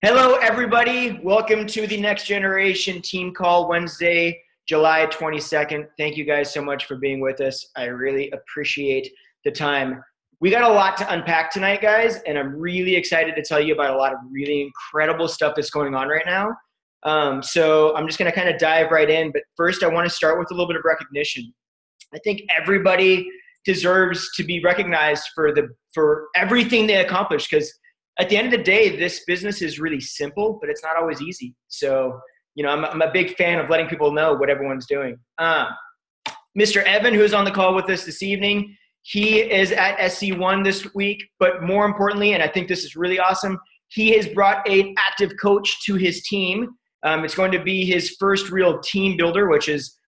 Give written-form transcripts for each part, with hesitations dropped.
Hello, everybody. Welcome to the Next Generation Team Call Wednesday, July 22nd. Thank you guys so much for being with us. I really appreciate the time. We got a lot to unpack tonight, guys, and I'm really excited to tell you about a lot of really incredible stuff that's going on right now. So I'm just going to kind of dive right in. But first, I want to start with a little bit of recognition. I think everybody deserves to be recognized for everything they accomplished, because at the end of the day, this business is really simple, but it's not always easy. So, I'm a big fan of letting people know what everyone's doing. Mr. Evan, who's on the call with us this evening, he is at SC1 this week, but more importantly, and I think this is really awesome, he has brought an active coach to his team. It's going to be his first real team builder,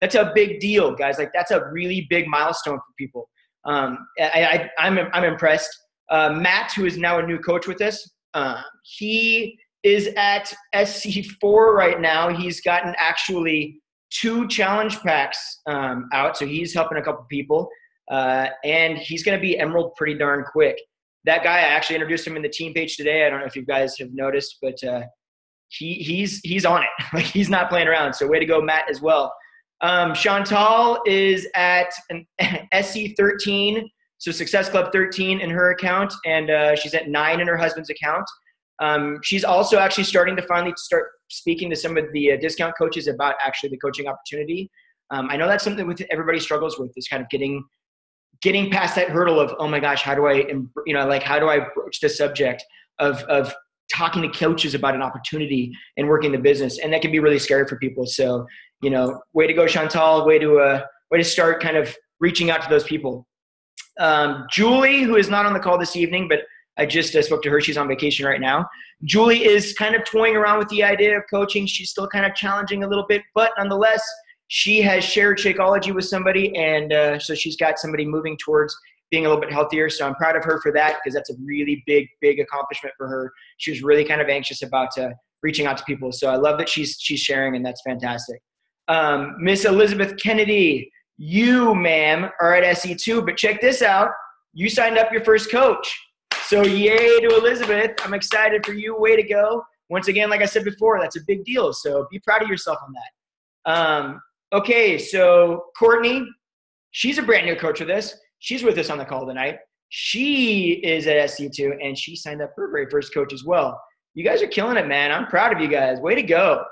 that's a big deal, guys. Like, that's a really big milestone for people. I'm impressed. Matt, who is now a new coach with us, he is at SC4 right now. He's gotten actually 2 challenge packs out, so he's helping a couple people, and he's going to be Emerald pretty darn quick. That guy, I actually introduced him in the team page today. I don't know if you guys have noticed, but he's on it. Like, he's not playing around. So way to go, Matt, as well. Chantal is at an SC13. So Success Club 13 in her account, and she's at 9 in her husband's account. She's also actually starting to finally start speaking to some of the discount coaches about actually the coaching opportunity. I know that's something that everybody struggles with, is kind of getting past that hurdle of, oh my gosh, how do I broach the subject of talking to coaches about an opportunity and working the business, and that can be really scary for people. So, way to go, Chantal. Way to start kind of reaching out to those people. Julie, who is not on the call this evening, but I just spoke to her. She's on vacation right now. Julie is kind of toying around with the idea of coaching. She's still kind of challenging a little bit, but nonetheless, she has shared Shakeology with somebody, and so she's got somebody moving towards being a little bit healthier. So I'm proud of her for that, because that's a really big accomplishment for her. She was really kind of anxious about reaching out to people. So I love that she's sharing, and that's fantastic. Miss Elizabeth Kennedy, you, ma'am, are at SE2, but check this out. You signed up your first coach. So yay to Elizabeth. I'm excited for you. Way to go. Once again, like I said before, that's a big deal. So be proud of yourself on that. Okay, so Courtney, she's a brand new coach with us. She's with us on the call tonight. She is at SC2, and she signed up her very first coach as well. You guys are killing it, man. I'm proud of you guys. Way to go.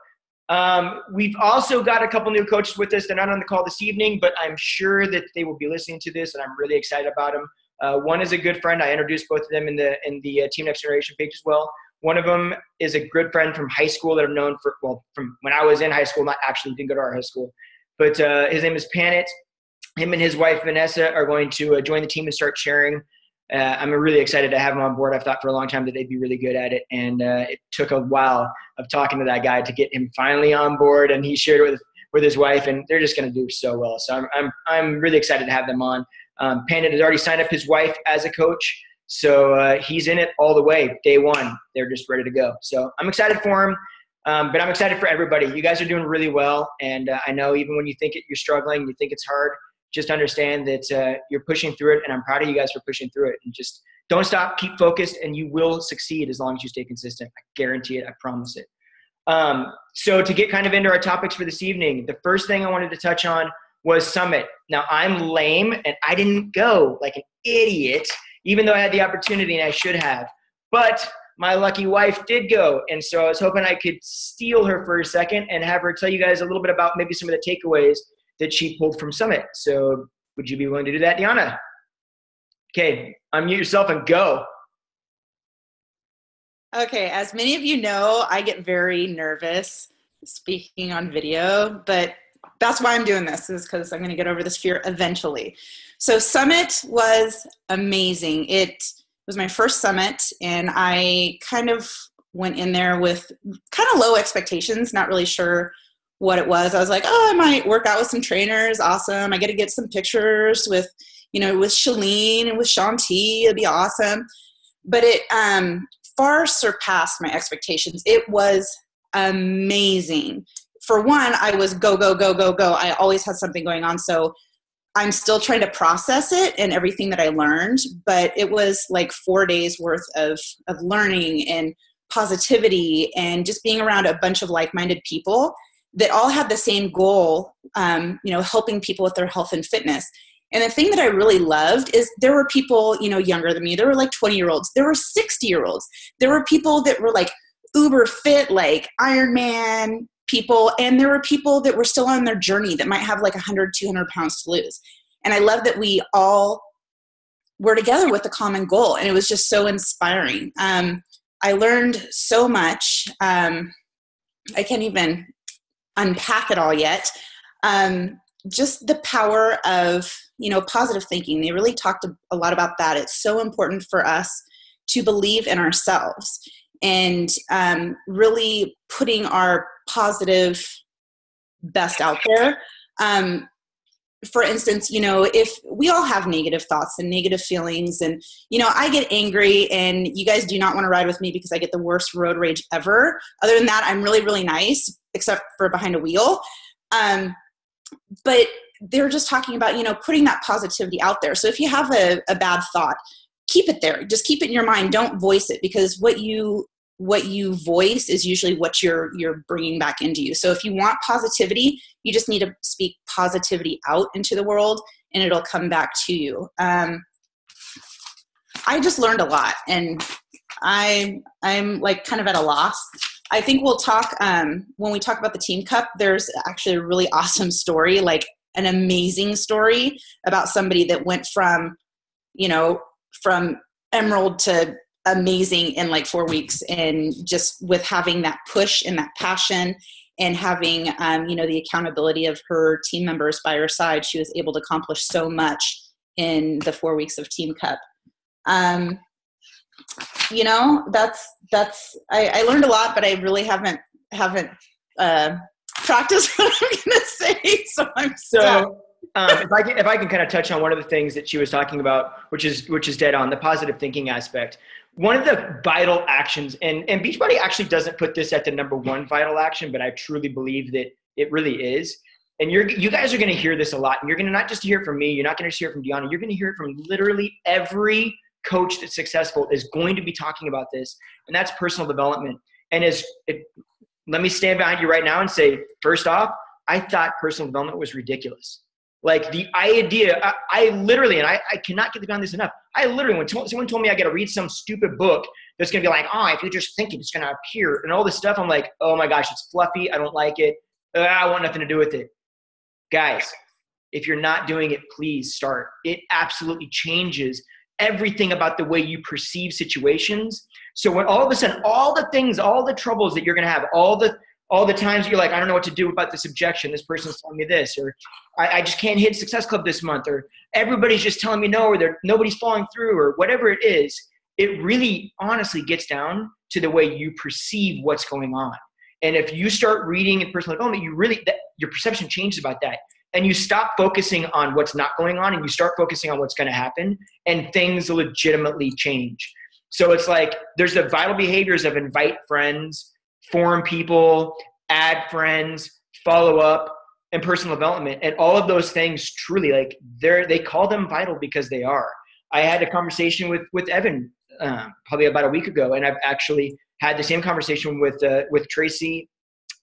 We've also got a couple new coaches with us. They're not on the call this evening, but I'm sure that they will be listening to this, and I'm really excited about them. One is a good friend. I introduced both of them in the Team Next Generation page as well. One of them is a good friend from high school that I've known from when I was in high school. Not actually, didn't go to our high school, but his name is Panet. Him and his wife Vanessa are going to join the team and start sharing. I'm really excited to have him on board. I've thought for a long time that they'd be really good at it, and it took a while of talking to that guy to get him finally on board, and he shared it with his wife, and they're just going to do so well. So I'm really excited to have them on. Pandit has already signed up his wife as a coach, so he's in it all the way. Day one, they're just ready to go. So I'm excited for him, but I'm excited for everybody. You guys are doing really well, and I know even when you think you're struggling, you think it's hard, just understand that you're pushing through it, and I'm proud of you guys for pushing through it. And just don't stop, keep focused, and you will succeed as long as you stay consistent. I guarantee it. I promise it. So to get kind of into our topics for this evening, the first thing I wanted to touch on was Summit. Now, I'm lame, and I didn't go like an idiot, even though I had the opportunity and I should have. But my lucky wife did go, and so I was hoping I could steal her for a second and have her tell you guys a little bit about maybe some of the takeaways that she pulled from Summit. So would you be willing to do that, Deanna? Okay, unmute yourself and go. Okay, as many of you know, I get very nervous speaking on video, but that's why I'm doing this, is because I'm going to get over this fear eventually. So Summit was amazing. It was my first Summit, and I kind of went in there with kind of low expectations, not really sure what it was. I was like, oh, I might work out with some trainers. Awesome. I get to get some pictures with Shalene and with Shanti. It'd be awesome. But it far surpassed my expectations. It was amazing. For one, I was go. I always had something going on. So I'm still trying to process it and everything that I learned, but it was like 4 days worth of learning and positivity and just being around a bunch of like-minded people that all had the same goal, helping people with their health and fitness. And the thing that I really loved is there were people, younger than me. There were like 20-year-olds. There were 60-year-olds. There were people that were like uber fit, like Ironman people. And there were people that were still on their journey that might have like 100, 200 pounds to lose. And I love that we all were together with a common goal. And it was just so inspiring. I learned so much. I can't even unpack it all yet. Just the power of, positive thinking. They really talked a lot about that. It's so important for us to believe in ourselves and really putting our positive best out there. For instance, if we all have negative thoughts and negative feelings and, I get angry and you guys do not want to ride with me because I get the worst road rage ever. Other than that, I'm really, really nice, except for behind a wheel. But they're just talking about, putting that positivity out there. So if you have a bad thought, keep it there. Just keep it in your mind. Don't voice it, because what you voice is usually what you're bringing back into you. So if you want positivity, you just need to speak positivity out into the world and it'll come back to you. I just learned a lot and I'm like kind of at a loss. I think we'll talk, when we talk about the Team Cup, there's actually a really awesome story, like an amazing story about somebody that went from emerald to amazing in like 4 weeks, and just with having that push and that passion and having the accountability of her team members by her side, she was able to accomplish so much in the 4 weeks of Team Cup. That's I learned a lot, but I really haven't practiced what I'm gonna say, so I'm stuck. If I can kind of touch on one of the things that she was talking about, which is dead on, the positive thinking aspect. One of the vital actions, and Beachbody actually doesn't put this at the number one vital action, but I truly believe that it really is. And you guys are going to hear this a lot. And you're going to not just hear it from me. You're not going to hear it from Deanna. You're going to hear it from literally every coach that's successful is going to be talking about this. And that's personal development. And let me stand behind you right now and say, first off, I thought personal development was ridiculous. Like the idea, I literally, and I cannot get behind this enough. I literally, when someone told me I got to read some stupid book that's going to be like, if you just think it, it's going to appear and all this stuff, I'm like, oh my gosh, it's fluffy. I don't like it. I want nothing to do with it. Guys, if you're not doing it, please start. It absolutely changes everything about the way you perceive situations. So when all of a sudden, all the things, all the troubles that you're going to have, all the times you're like, I don't know what to do about this objection. This person's telling me this, or I just can't hit Success Club this month, or everybody's just telling me no, or nobody's following through, or whatever it is. It really honestly gets down to the way you perceive what's going on. And if you start reading in personal development, your perception changes about that. And you stop focusing on what's not going on and you start focusing on what's going to happen, and things legitimately change. So it's like there's the vital behaviors of invite friends, form people, add friends, follow up, and personal development. And all of those things truly, like they call them vital because they are. I had a conversation with Evan probably about a week ago, and I've actually had the same conversation with Tracy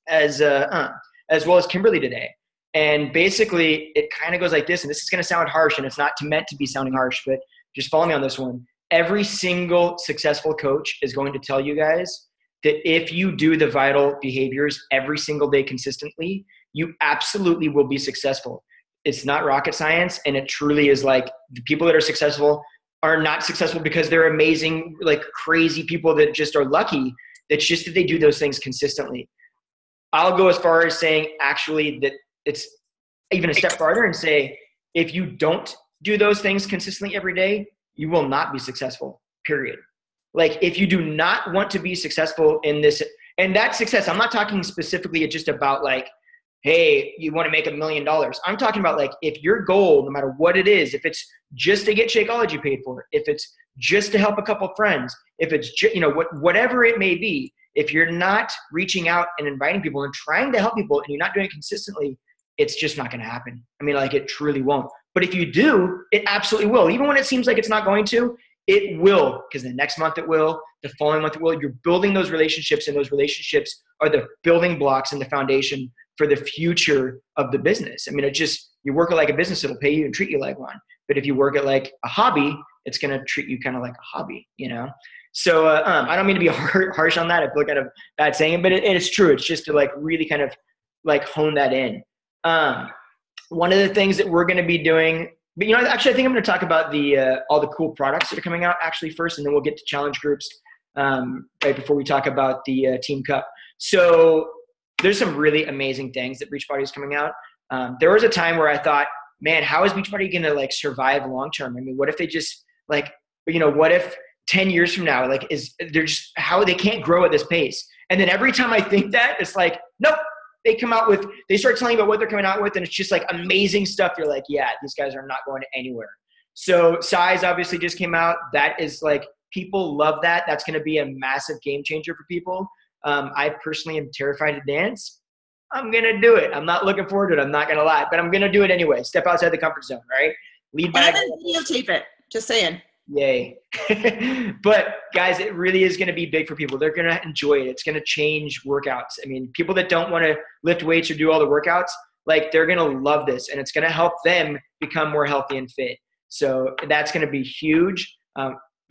as well as Kimberly today. And basically it kind of goes like this, and this is going to sound harsh, and it's not meant to be sounding harsh, but just follow me on this one. Every single successful coach is going to tell you guys that if you do the vital behaviors every single day consistently, you absolutely will be successful. It's not rocket science, and it truly is. Like, the people that are successful are not successful because they're amazing, like crazy people that just are lucky. It's just that they do those things consistently. I'll go as far as saying actually that it's even a step farther and say, if you don't do those things consistently every day, you will not be successful, period. Like, if you do not want to be successful in this, and that success, I'm not talking specifically just about like, hey, you want to make $1 million. I'm talking about like, if your goal, no matter what it is, if it's just to get Shakeology paid for, if it's just to help a couple friends, if it's whatever it may be, if you're not reaching out and inviting people and trying to help people and you're not doing it consistently, it's just not going to happen. I mean, like, it truly won't. But if you do, it absolutely will. Even when it seems like it's not going to, It will, because the next month it will, the following month it will. You're building those relationships, and those relationships are the building blocks and the foundation for the future of the business. I mean, you work it like a business, it'll pay you and treat you like one. But if you work it like a hobby, it's going to treat you kind of like a hobby, you know? So I don't mean to be harsh on that. I feel kind of bad saying it, but it's true. It's just to like really kind of like hone that in. One of the things that we're going to be doing, but you know, actually I think I'm going to talk about all the cool products that are coming out actually first, and then we'll get to challenge groups right before we talk about the Team Cup. So there's some really amazing things that Beachbody is coming out. There was a time where I thought, man, how is Beachbody going to like survive long term? I mean, what if they just like, you know, what if 10 years from now, like they're just how they can't grow at this pace? And then every time I think that, it's like, nope. They start telling you about what they're coming out with, and it's just like amazing stuff. You're like, yeah, these guys are not going anywhere. So Size obviously just came out. That is like, people love that. That's going to be a massive game changer for people. I personally am terrified to dance. I'm going to do it. I'm not looking forward to it. I'm not going to lie, but I'm going to do it anyway. Step outside the comfort zone, right? Lead by. And then videotape it. Just saying. Yay. But guys, it really is going to be big for people. They're going to enjoy it. It's going to change workouts. I mean, people that don't want to lift weights or do all the workouts, like they're going to love this, and it's going to help them become more healthy and fit. So that's going to be huge.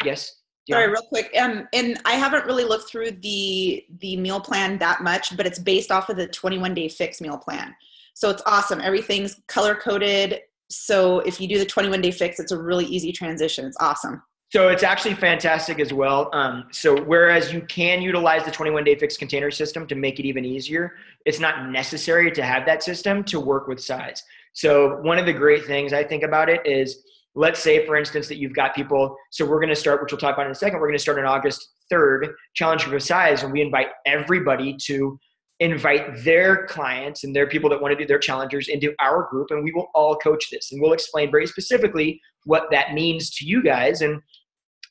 Yes. Sorry, real quick. And I haven't really looked through the meal plan that much, but it's based off of the 21-day fix meal plan. So it's awesome. Everything's color coded. So if you do the 21-day fix, it's a really easy transition. It's awesome. So it's actually fantastic as well. So whereas you can utilize the 21-day fix container system to make it even easier, it's not necessary to have that system to work with Size. So one of the great things I think about it is, let's say, for instance, that you've got people. So we're going to start, which we'll talk about in a second. We're going to start on August 3rd, Challenge Group of Size, and we invite everybody to invite their clients and their people that want to do their challengers into our group, and we will all coach this, and we'll explain very specifically what that means to you guys and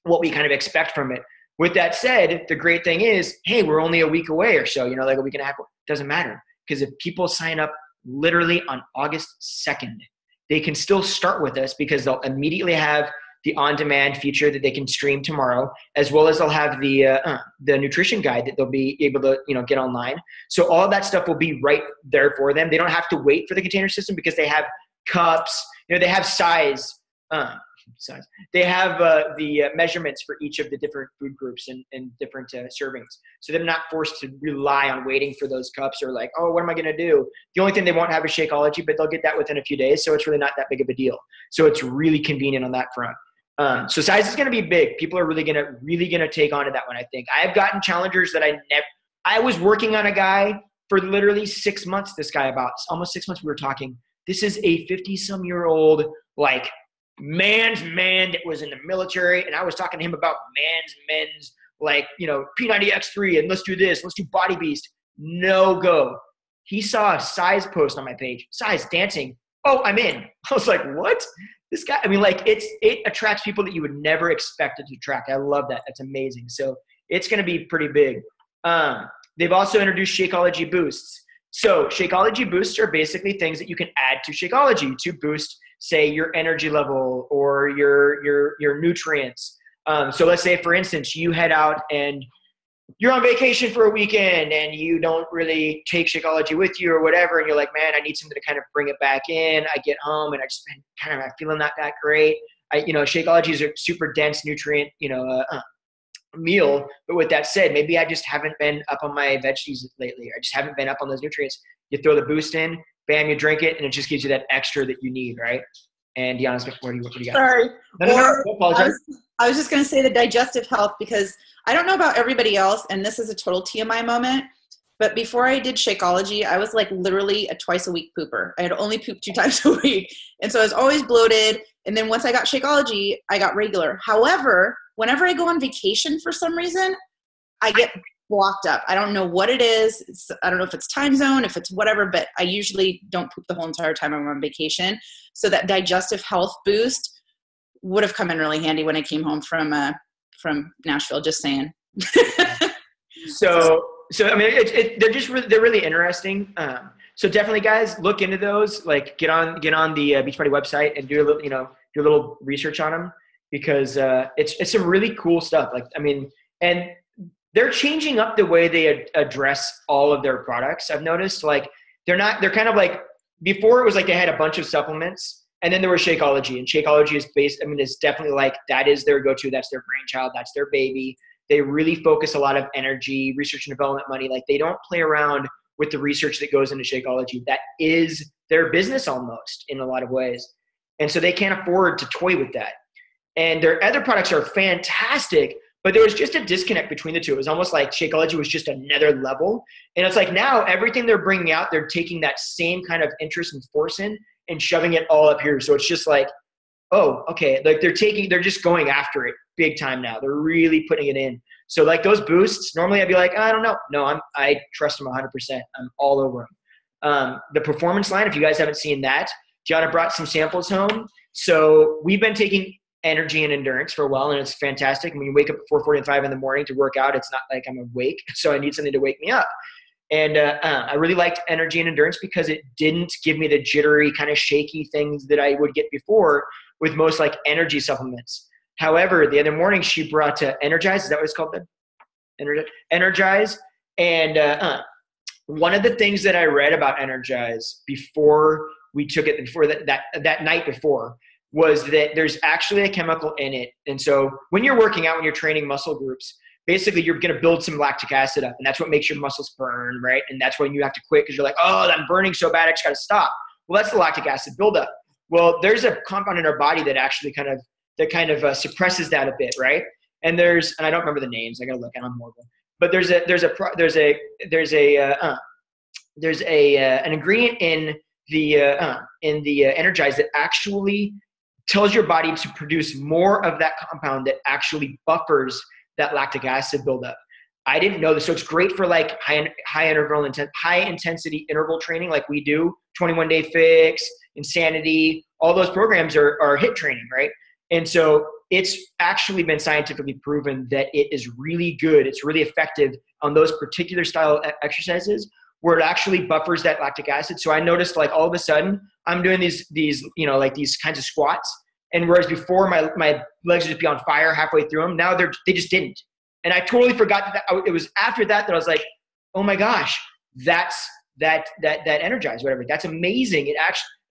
what we kind of expect from it. With that said, the great thing is, hey, we're only a week away or so, you know, like a week and a half. Doesn't matter, because if people sign up literally on August 2nd, they can still start with us, because they'll immediately have the on-demand feature that they can stream tomorrow, as well as they'll have the nutrition guide that they'll be able to, you know, get online. So all of that stuff will be right there for them. They don't have to wait for the container system, because they have cups, you know, they have size. They have the measurements for each of the different food groups and different servings. So they're not forced to rely on waiting for those cups, or like, oh, what am I going to do? The only thing they won't have is Shakeology, but they'll get that within a few days. So it's really not that big of a deal. So it's really convenient on that front. So Size is going to be big. People are really going to take on to that one, I think. I've gotten challengers that I was working on a guy for literally 6 months, almost 6 months we were talking. This is a 50-some-year-old, like, man's man that was in the military, and I was talking to him about men's, like, you know, P90X3, and let's do this, let's do Body Beast. No go. He saw a Size post on my page, Size dancing. Oh, I'm in. I was like, what? This guy, I mean, like, it attracts people that you would never expect it to attract. I love that. That's amazing. So it's going to be pretty big. They've also introduced Shakeology Boosts. So Shakeology Boosts are basically things that you can add to Shakeology to boost, say, your energy level or your nutrients. So let's say, for instance, you head out and you're on vacation for a weekend and you don't really take Shakeology with you or whatever, and you're like, man, I need something to kind of bring it back in. I get home and I just been kind of feeling not that great. Shakeology is a super dense nutrient, meal. But with that said, maybe I just haven't been up on my veggies lately. I just haven't been up on those nutrients. You throw the boost in, bam, you drink it, and it just gives you that extra that you need, right? And Deanna's, what do you got? Sorry. No, apologize. I was just going to say the digestive health, because I don't know about everybody else, and this is a total TMI moment, but before I did Shakeology, I was like literally a twice-a-week pooper. I had only pooped 2 times a week, and so I was always bloated. And then once I got Shakeology, I got regular. However, whenever I go on vacation for some reason, I get blocked up. I don't know what it is. I don't know if it's time zone, if it's whatever, but I usually don't poop the whole entire time I'm on vacation. So that digestive health boost would have come in really handy when I came home from Nashville, just saying. So I mean, they're really interesting. So definitely, guys, look into those. Like, get on the Beachbody website and do a little research on them. because it's some really cool stuff. Like, I mean, and they're changing up the way they address all of their products. I've noticed, like, they're kind of like, before it was like they had a bunch of supplements, and then there was Shakeology, and Shakeology is based, I mean, it's definitely like, that is their go-to, that's their brainchild, that's their baby. They really focus a lot of energy, research and development money. Like, they don't play around with the research that goes into Shakeology. That is their business almost in a lot of ways. And so they can't afford to toy with that. And their other products are fantastic, but there was just a disconnect between the two. It was almost like Shakeology was just another level. And it's like, now everything they're bringing out, they're taking that same kind of interest and force in and shoving it all up here. So it's just like, oh, okay. Like, they're just going after it big time now. They're really putting it in. So like those boosts, normally I'd be like, I don't know. No, I trust them 100%. I'm all over them. The performance line, if you guys haven't seen that, Gianna brought some samples home. So we've been taking energy and endurance for a while, and it's fantastic. When you wake up at 4:45 in the morning to work out, it's not like I'm awake, so I need something to wake me up. And I really liked energy and endurance because it didn't give me the jittery, kind of shaky things that I would get before with most like energy supplements. However, the other morning she brought Energize. Is that what it's called then? Energize. And one of the things that I read about Energize before we took it, before that night before, was that there's actually a chemical in it. And so when you're working out, when you're training muscle groups, basically you're going to build some lactic acid up, and that's what makes your muscles burn, right? And that's when you have to quit because you're like, oh, I'm burning so bad, I just got to stop. Well, that's the lactic acid buildup. Well, there's a compound in our body that actually kind of suppresses that a bit, right? And and I don't remember the names. I got to look at them more. But there's an ingredient in the Energize that actually tells your body to produce more of that compound that actually buffers that lactic acid buildup. I didn't know this. So it's great for like high intensity interval training like we do, 21 Day Fix, Insanity, all those programs are HIIT training, right? And so it's actually been scientifically proven that it is really good. It's really effective on those particular style exercises where it actually buffers that lactic acid. So I noticed like all of a sudden I'm doing these like these kinds of squats. And whereas before my legs would just be on fire halfway through them, now they just didn't. And I totally forgot that it was after that I was like, oh my gosh, that's that Energize, whatever. That's amazing.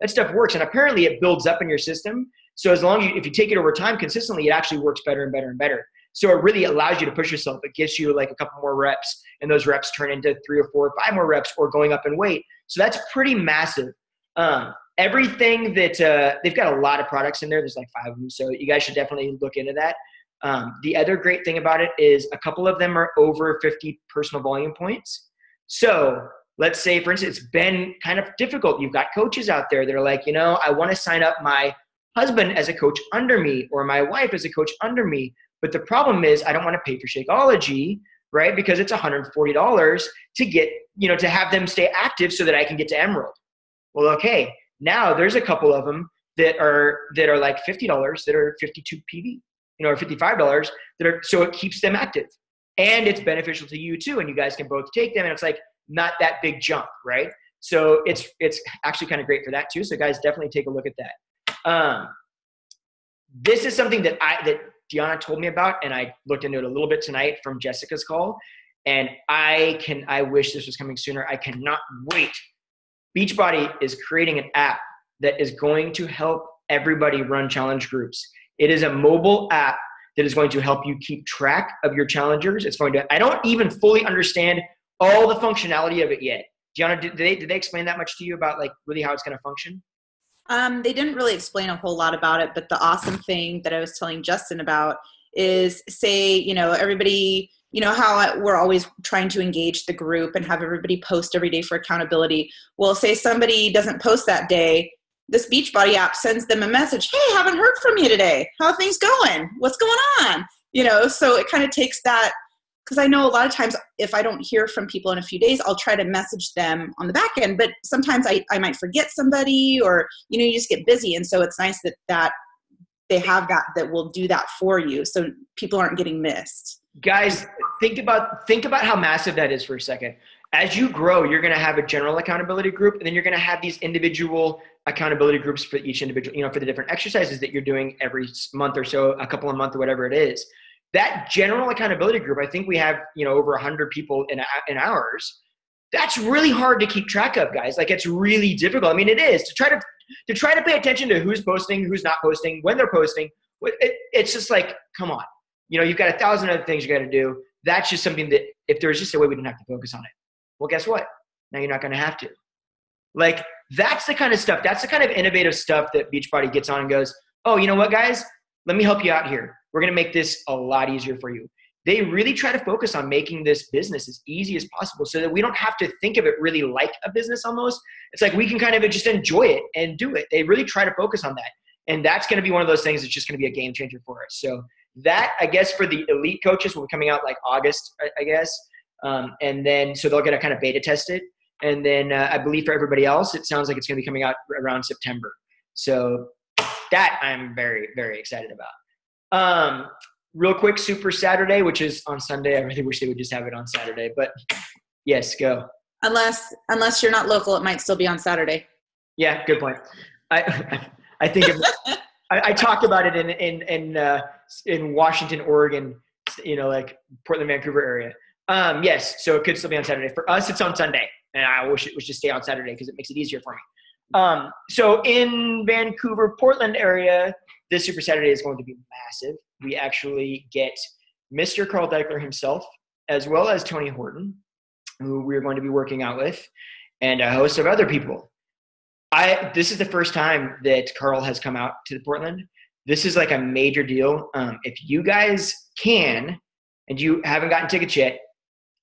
That stuff works. And apparently it builds up in your system. So if you take it over time consistently, it actually works better and better and better. So it really allows you to push yourself. It gives you like a couple more reps, and those reps turn into 3 or 4 or 5 more reps, or going up in weight. So that's pretty massive. Everything that they've got a lot of products in there. There's like 5 of them. So you guys should definitely look into that. The other great thing about it is a couple of them are over 50 personal volume points. So let's say, for instance, it's been kind of difficult. You've got coaches out there that are like, I want to sign up my husband as a coach under me or my wife as a coach under me. But the problem is I don't want to pay for Shakeology, right? Because it's $140 to get, to have them stay active so that I can get to Emerald. Well, okay. Now there's a couple of them that are like $50 that are 52 PV, or $55 so it keeps them active, and it's beneficial to you too. And you guys can both take them, and it's like not that big jump, right? So it's actually kind of great for that too. So guys, definitely take a look at that. This is something that Deanna told me about, and I looked into it a little bit tonight from Jessica's call, and I wish this was coming sooner. I cannot wait. Beachbody is creating an app that is going to help everybody run challenge groups. It is a mobile app that is going to help you keep track of your challengers. I don't even fully understand all the functionality of it yet. Gianna, did they explain that much to you about like really how it's going to function? They didn't really explain a whole lot about it, but the awesome thing that I was telling Justin about is, say, everybody, how we're always trying to engage the group and have everybody post every day for accountability. Well, say somebody doesn't post that day, this Beachbody app sends them a message. Hey, haven't heard from you today. How are things going? What's going on? So it kind of takes that, because I know a lot of times if I don't hear from people in a few days, I'll try to message them on the back end, but sometimes I might forget somebody, or, you just get busy. And so it's nice that they have that will do that for you, so people aren't getting missed. Guys, think about how massive that is for a second. As you grow, you're going to have a general accountability group, and then you're going to have these individual accountability groups for each individual, for the different exercises that you're doing every month or so, a couple of months or whatever it is. That general accountability group, I think we have, over 100 people in ours. That's really hard to keep track of, guys. Like, it's really difficult. I mean, it is to try to pay attention to who's posting, who's not posting, when they're posting. It's just like, come on, you've got 1,000 other things you got to do. That's just something that if there was just a way we didn't have to focus on it. Well, guess what? Now you're not going to have to. Like, that's the kind of stuff. That's the kind of innovative stuff that Beachbody gets on and goes, oh, you know what, guys? Let me help you out here. We're going to make this a lot easier for you. They really try to focus on making this business as easy as possible so that we don't have to think of it really like a business almost. It's like we can kind of just enjoy it and do it. They really try to focus on that. And that's going to be one of those things that's just going to be a game changer for us. So that, I guess, for the elite coaches will be coming out like August, I guess. And then, so they'll get to kind of beta test it. And then I believe for everybody else, it sounds like it's going to be coming out around September. So that I'm very, very excited about. Real quick, Super Saturday, which is on Sunday. I really wish they would just have it on Saturday, but yes, go. Unless you're not local, it might still be on Saturday. Yeah, good point. I think I talked about it in Washington, Oregon, like Portland, Vancouver area. Yes, so it could still be on Saturday. For us, it's on Sunday, and I wish it was just stay on Saturday because it makes it easier for me. So in Vancouver, Portland area, this Super Saturday is going to be massive. We actually get Mr. Carl Deichler himself, as well as Tony Horton, who we're going to be working out with, and a host of other people. This is the first time that Carl has come out to Portland. This is like a major deal. If you guys can, and you haven't gotten tickets yet,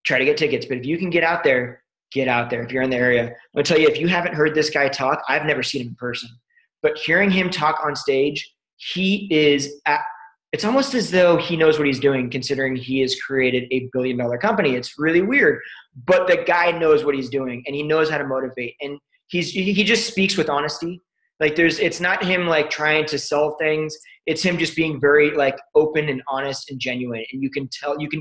try to get tickets. But if you can get out there, get out there. If you're in the area, I'm gonna tell you, if you haven't heard this guy talk, I've never seen him in person, but hearing him talk on stage, it's almost as though he knows what he's doing, considering he has created a billion-dollar company. It's really weird, but the guy knows what he's doing, and he knows how to motivate, and he just speaks with honesty. Like, it's not him like trying to sell things. It's him just being very like open and honest and genuine, and you can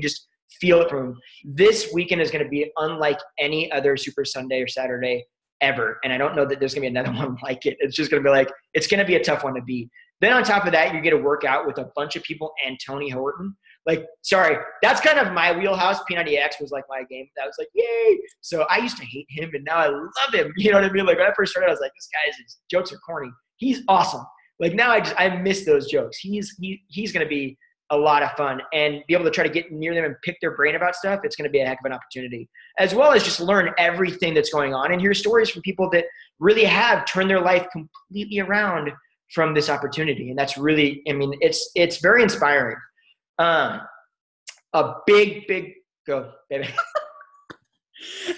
just feel it from him. This weekend is going to be unlike any other Super Sunday or Saturday ever, and I don't know that there's going to be another one like it. It's just going to be like, it's going to be a tough one to beat. Then on top of that, you get to work out with a bunch of people and Tony Horton. Like, sorry, that's kind of my wheelhouse. P90X was like my game. That was like, yay. So I used to hate him, and now I love him. You know what I mean? Like, when I first started, I was like, this guy's jokes are corny. He's awesome. Like, now I miss those jokes. He's going to be a lot of fun, and be able to try to get near them and pick their brain about stuff. It's going to be a heck of an opportunity, as well as just learn everything that's going on and hear stories from people that really have turned their life completely around from this opportunity. And that's really, I mean, it's very inspiring. A big go, baby.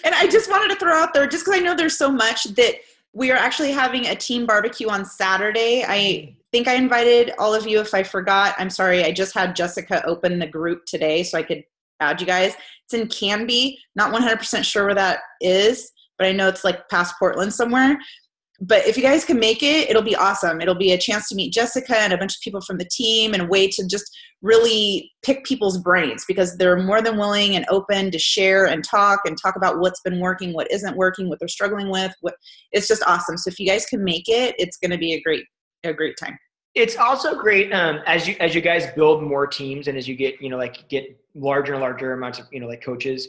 And I just wanted to throw out there, just because I know there's so much, that we are actually having a team barbecue on Saturday. I think I invited all of you. If I forgot, I'm sorry. I just had Jessica open the group today so I could add you guys. It's in Canby. Not 100% sure where that is, but I know it's like past Portland somewhere. But if you guys can make it, it'll be awesome. It'll be a chance to meet Jessica and a bunch of people from the team, and a way to just really pick people's brains, because they're more than willing and open to share and talk about what's been working, what isn't working, what they're struggling with. It's just awesome. So if you guys can make it, it's going to be a great time. It's also great as you guys build more teams, and as you get get larger and larger amounts of like coaches,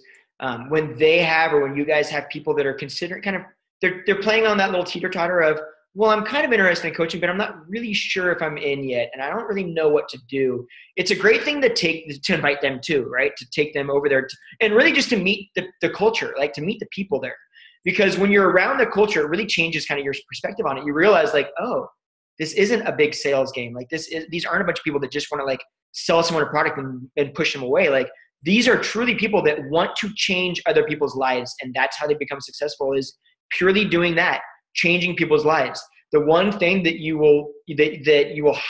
when you guys have people that are considering kind of they're playing on that little teeter-totter of, well, I'm kind of interested in coaching, but I'm not really sure if I'm in yet, and I don't really know what to do. It's a great thing to invite them to, right? To take them over there and really just to meet the culture, like to meet the people there. Because when you're around the culture, it really changes kind of your perspective on it. You realize like, oh, this isn't a big sales game. Like these aren't a bunch of people that just want to like sell someone a product and push them away. Like, these are truly people that want to change other people's lives, and that's how they become successful, is purely doing that, changing people's lives. The one thing that you will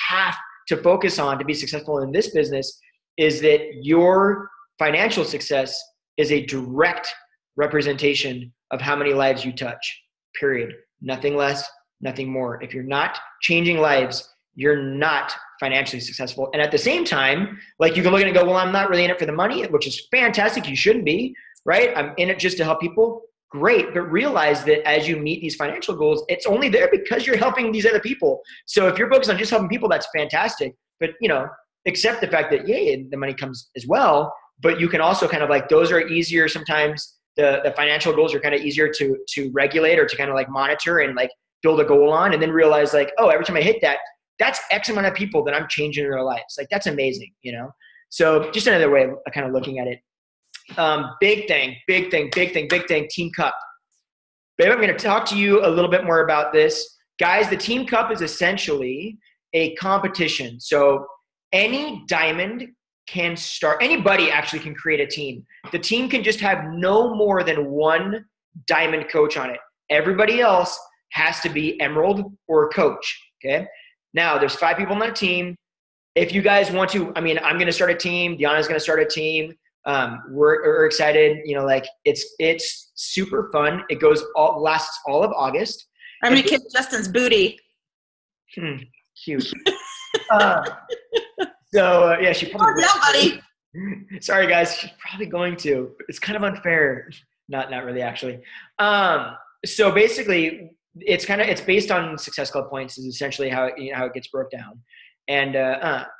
have to focus on to be successful in this business is that your financial success is a direct representation of how many lives you touch, period. Nothing less, nothing more. If you're not changing lives, you're not financially successful. And at the same time, like you can look at it and go, well, I'm not really in it for the money, which is fantastic. You shouldn't be, right? I'm in it just to help people. Great. But realize that as you meet these financial goals, it's only there because you're helping these other people. So if you're focused on just helping people, that's fantastic. But, you know, accept the fact that, yeah, the money comes as well. But you can also kind of like, those are easier sometimes. The financial goals are kind of easier to regulate or to kind of like monitor and like build a goal on, and then realize like, oh, every time I hit that, that's X amount of people that I'm changing their lives. Like that's amazing, you know? So just another way of kind of looking at it. Big thing, Team Cup. Babe, I'm going to talk to you a little bit more about this. Guys, the Team Cup is essentially a competition. So any diamond can start, anybody actually can create a team. The team can just have no more than one diamond coach on it. Everybody else has to be emerald or coach, okay? Now, there's 5 people on that team. If you guys want to, I mean, I'm going to start a team. Deanna's going to start a team. We're excited. You know, like it's super fun. It lasts all of August. I'm going to kiss Justin's booty. Cute. Yeah, she probably. Oh, yeah, buddy. Sorry, guys. She's probably going to. It's kind of unfair. Not really, actually. So basically, it's based on Success Club points. Is essentially how it gets broke down. And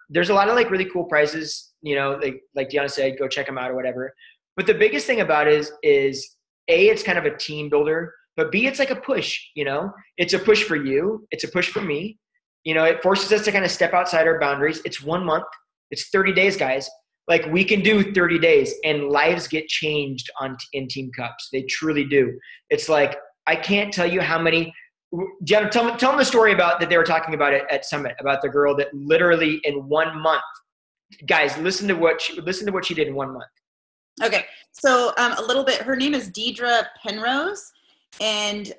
there's a lot of like really cool prizes. You know, like Deanna said, go check them out or whatever. But the biggest thing about it is A, it's kind of a team builder. But B, it's like a push. You know, it's a push for you. It's a push for me. You know, it forces us to kind of step outside our boundaries. It's 1 month. It's 30 days, guys. Like we can do 30 days and lives get changed in Team Cups. They truly do. It's like, I can't tell you how many. Jenna, tell them the story about that they were talking about it at Summit, about the girl that literally in 1 month, guys, listen to what she did in 1 month. Okay. So a little bit, her name is Deidre Penrose. And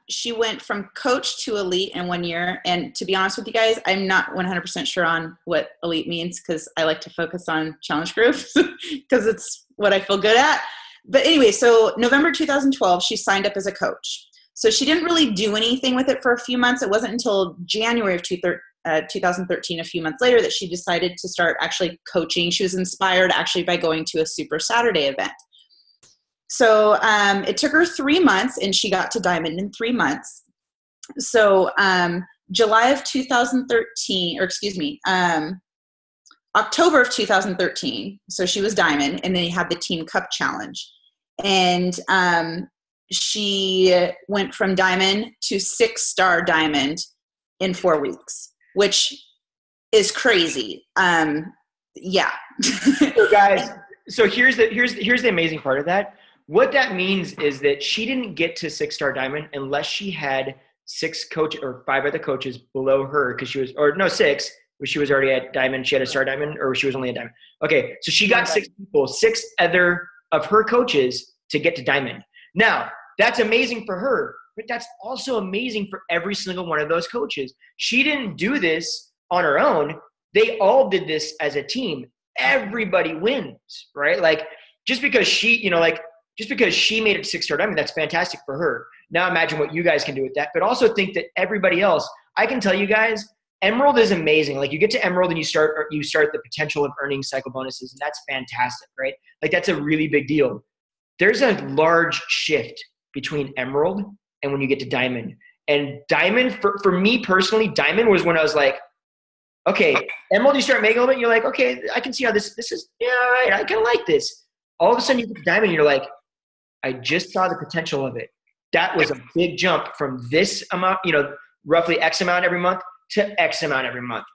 she went from coach to elite in 1 year. And to be honest with you guys, I'm not 100% sure on what elite means because I like to focus on challenge groups because it's what I feel good at. But anyway, so November 2012, she signed up as a coach. So she didn't really do anything with it for a few months. It wasn't until January of 2013, a few months later, that she decided to start actually coaching. She was inspired actually by going to a Super Saturday event. So it took her 3 months, and she got to diamond in 3 months. So July of 2013, or excuse me, October of 2013. So she was diamond, and then you had the Team Cup Challenge. And she went from diamond to 6-star diamond in 4 weeks, which is crazy. Yeah. So guys, so here's the amazing part of that. What that means is that she didn't get to 6-star diamond unless she had 6 or 5 other coaches below her, because she was, or no, 6, but she was already at diamond. She had a star diamond, or she was only a diamond. Okay, so she got 6 people, 6 other of her coaches to get to diamond. Now, that's amazing for her, but that's also amazing for every single one of those coaches. She didn't do this on her own. They all did this as a team. Everybody wins, right? Like just because she made it 6-star diamond, that's fantastic for her. Now imagine what you guys can do with that, but also think that everybody else, I can tell you guys, Emerald is amazing. Like you get to Emerald and you start the potential of earning cycle bonuses, and that's fantastic, right? Like that's a really big deal. There's a large shift between Emerald and when you get to Diamond. And Diamond, for me personally, Diamond was when I was like, okay, Emerald, you start making a little bit, and you're like, okay, I can see how this is, yeah, all right, I kind of like this. All of a sudden you get to Diamond and you're like, I just saw the potential of it. That was a big jump from this amount, roughly X amount every month to X amount every month.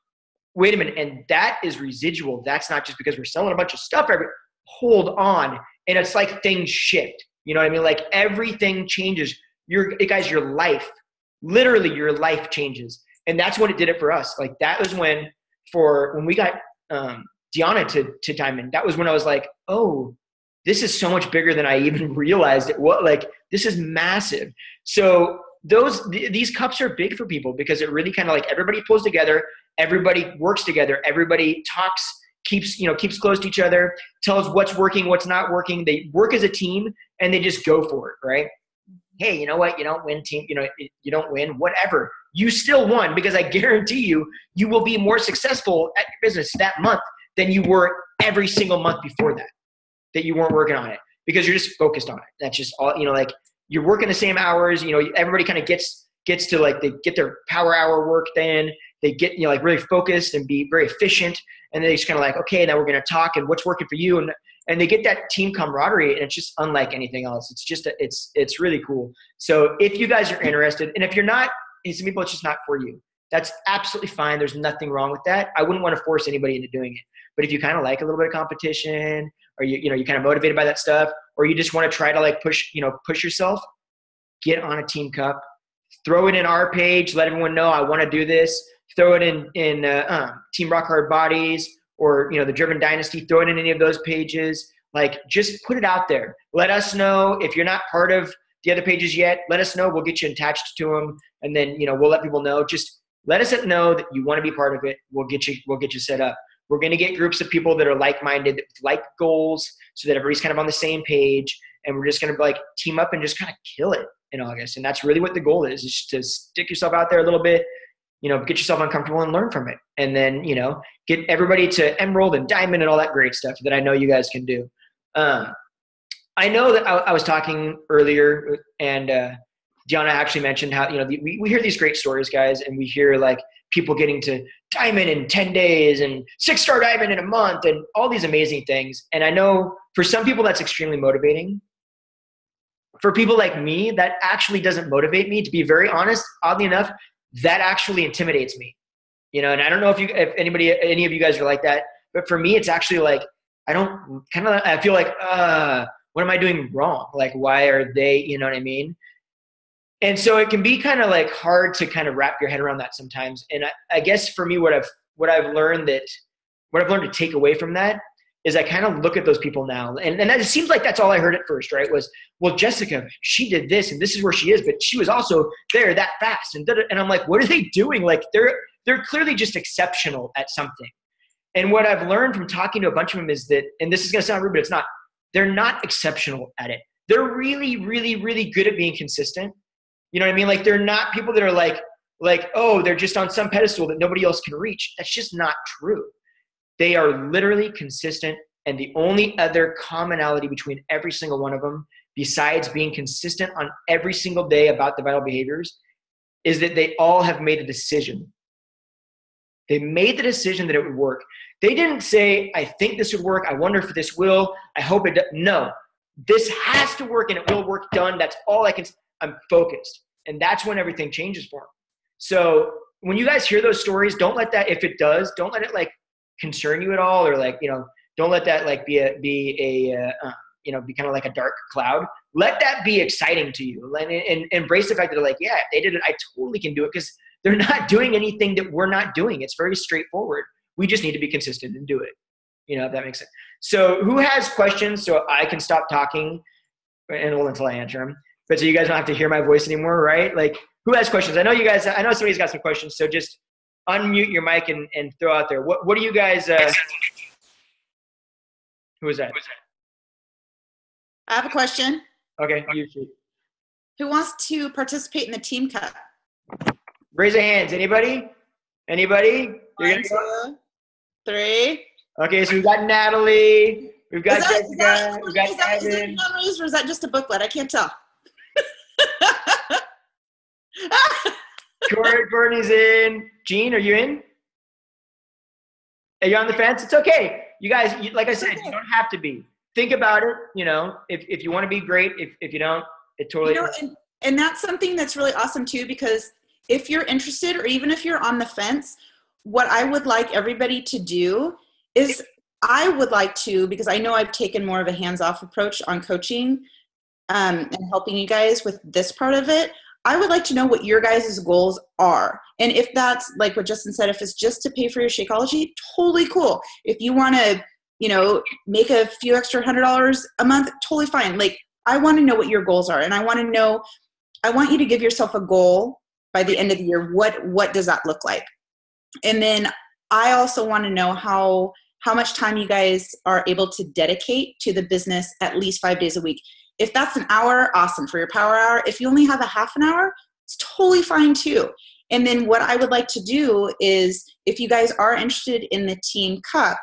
Wait a minute. And that is residual. That's not just because we're selling a bunch of stuff. Hold on. And it's like things shift. You know what I mean? Like everything changes. Your life, literally your life changes. And that's when it did it for us. Like that was when we got Deanna to Diamond, that was when I was like, oh, this is so much bigger than I even realized it was. Like, this is massive. So these cups are big for people because it really kind of like everybody pulls together, everybody works together, everybody talks, keeps close to each other, tells what's working, what's not working. They work as a team and they just go for it, right? hey, you know what? You don't win team, you don't win, whatever. You still won, because I guarantee you, you will be more successful at your business that month than you were every single month before that you weren't working on it, because you're just focused on it. That's just all, like you're working the same hours, everybody kind of gets to like, they get their power hour work, then they get, like really focused and be very efficient. And then they just kind of like, okay, now we're going to talk and what's working for you. And they get that team camaraderie, and it's just unlike anything else. It's just, it's really cool. So if you guys are interested, and if you're not, some people, it's just not for you. That's absolutely fine. There's nothing wrong with that. I wouldn't want to force anybody into doing it. But if you kind of like a little bit of competition, or you're kind of motivated by that stuff, or you just want to try to like push yourself, get on a team cup, throw it in our page, let everyone know I want to do this. Throw it in Team Rock Hard Bodies, or the Driven Dynasty. Throw it in any of those pages. Like, just put it out there. Let us know if you're not part of the other pages yet. Let us know. We'll get you attached to them, and then we'll let people know. Just let us know that you want to be part of it. We'll get you set up. We're going to get groups of people that are like-minded, like goals, so that everybody's kind of on the same page. And we're just going to like team up and just kind of kill it in August. And that's really what the goal is to stick yourself out there a little bit, get yourself uncomfortable and learn from it. And then, get everybody to Emerald and Diamond and all that great stuff that I know you guys can do. I know that I was talking earlier, and Deanna actually mentioned how, we hear these great stories, guys, and we hear like people getting to Diamond in 10 days and 6-star Diamond in a month and all these amazing things. And I know for some people that's extremely motivating. For people like me, that actually doesn't motivate me. To be very honest, oddly enough, that actually intimidates me. And I don't know if any of you guys are like that, but for me, it's actually like, I feel like, what am I doing wrong? Like, why are they, you know what I mean? And so it can be kind of like hard to kind of wrap your head around that sometimes. And I guess for me, what I've learned to take away from that is I kind of look at those people now, and it seems like that's all I heard at first, right? Was, well, Jessica, she did this, and this is where she is, but she was also there that fast, and I'm like, what are they doing? Like, they're clearly just exceptional at something. And what I've learned from talking to a bunch of them is that, and this is going to sound rude, but it's not, they're not exceptional at it. They're really, really, really good at being consistent. You know what I mean? Like, they're not people that are like, oh, they're just on some pedestal that nobody else can reach. That's just not true. They are literally consistent, and the only other commonality between every single one of them, besides being consistent on every single day about the vital behaviors, is that they all have made a decision. They made the decision that it would work. They didn't say, I think this would work. I wonder if this will. I hope it does. No, this has to work, and it will work. Done. That's all I can. I'm focused. And that's when everything changes for them. So when you guys hear those stories, don't let that, if it does, don't let it like concern you at all, or like, don't let that like be kind of like a dark cloud. Let that be exciting to you, and embrace the fact that they're like, yeah, they did it. I totally can do it, because they're not doing anything that we're not doing. It's very straightforward. We just need to be consistent and do it. If that makes sense. So who has questions so I can stop talking until I answer them? But so you guys don't have to hear my voice anymore, right? Like, who has questions? I know somebody's got some questions. So just unmute your mic and throw out there. What do you guys, who is that? I have a question. Okay, you shoot. Who wants to participate in the team cup? Raise your hands. Anybody? You're 1, 2, 3. Okay, so we've got Natalie. We've got Jessica. We've got Is that memories, or is that just a booklet? I can't tell. Courtney's in. Jean, are you in? Are you on the fence? It's okay. You guys, like I said, you don't have to be. Think about it. If you want to be, great. If you don't, it totally. And that's something that's really awesome too, because if you're interested, or even if you're on the fence, what I would like everybody to do is, I would like to, because I know I've taken more of a hands-off approach on coaching and helping you guys with this part of it. I would like to know what your guys' goals are. And if that's like what Justin said, if it's just to pay for your Shakeology, totally cool. If you want to, make a few extra $100 a month, totally fine. Like, I want to know what your goals are. And I want you to give yourself a goal by the end of the year. What does that look like? And then I also want to know how much time you guys are able to dedicate to the business at least 5 days a week. If that's an hour, awesome for your power hour. If you only have a half an hour, it's totally fine too. And then what I would like to do is, if you guys are interested in the team cup,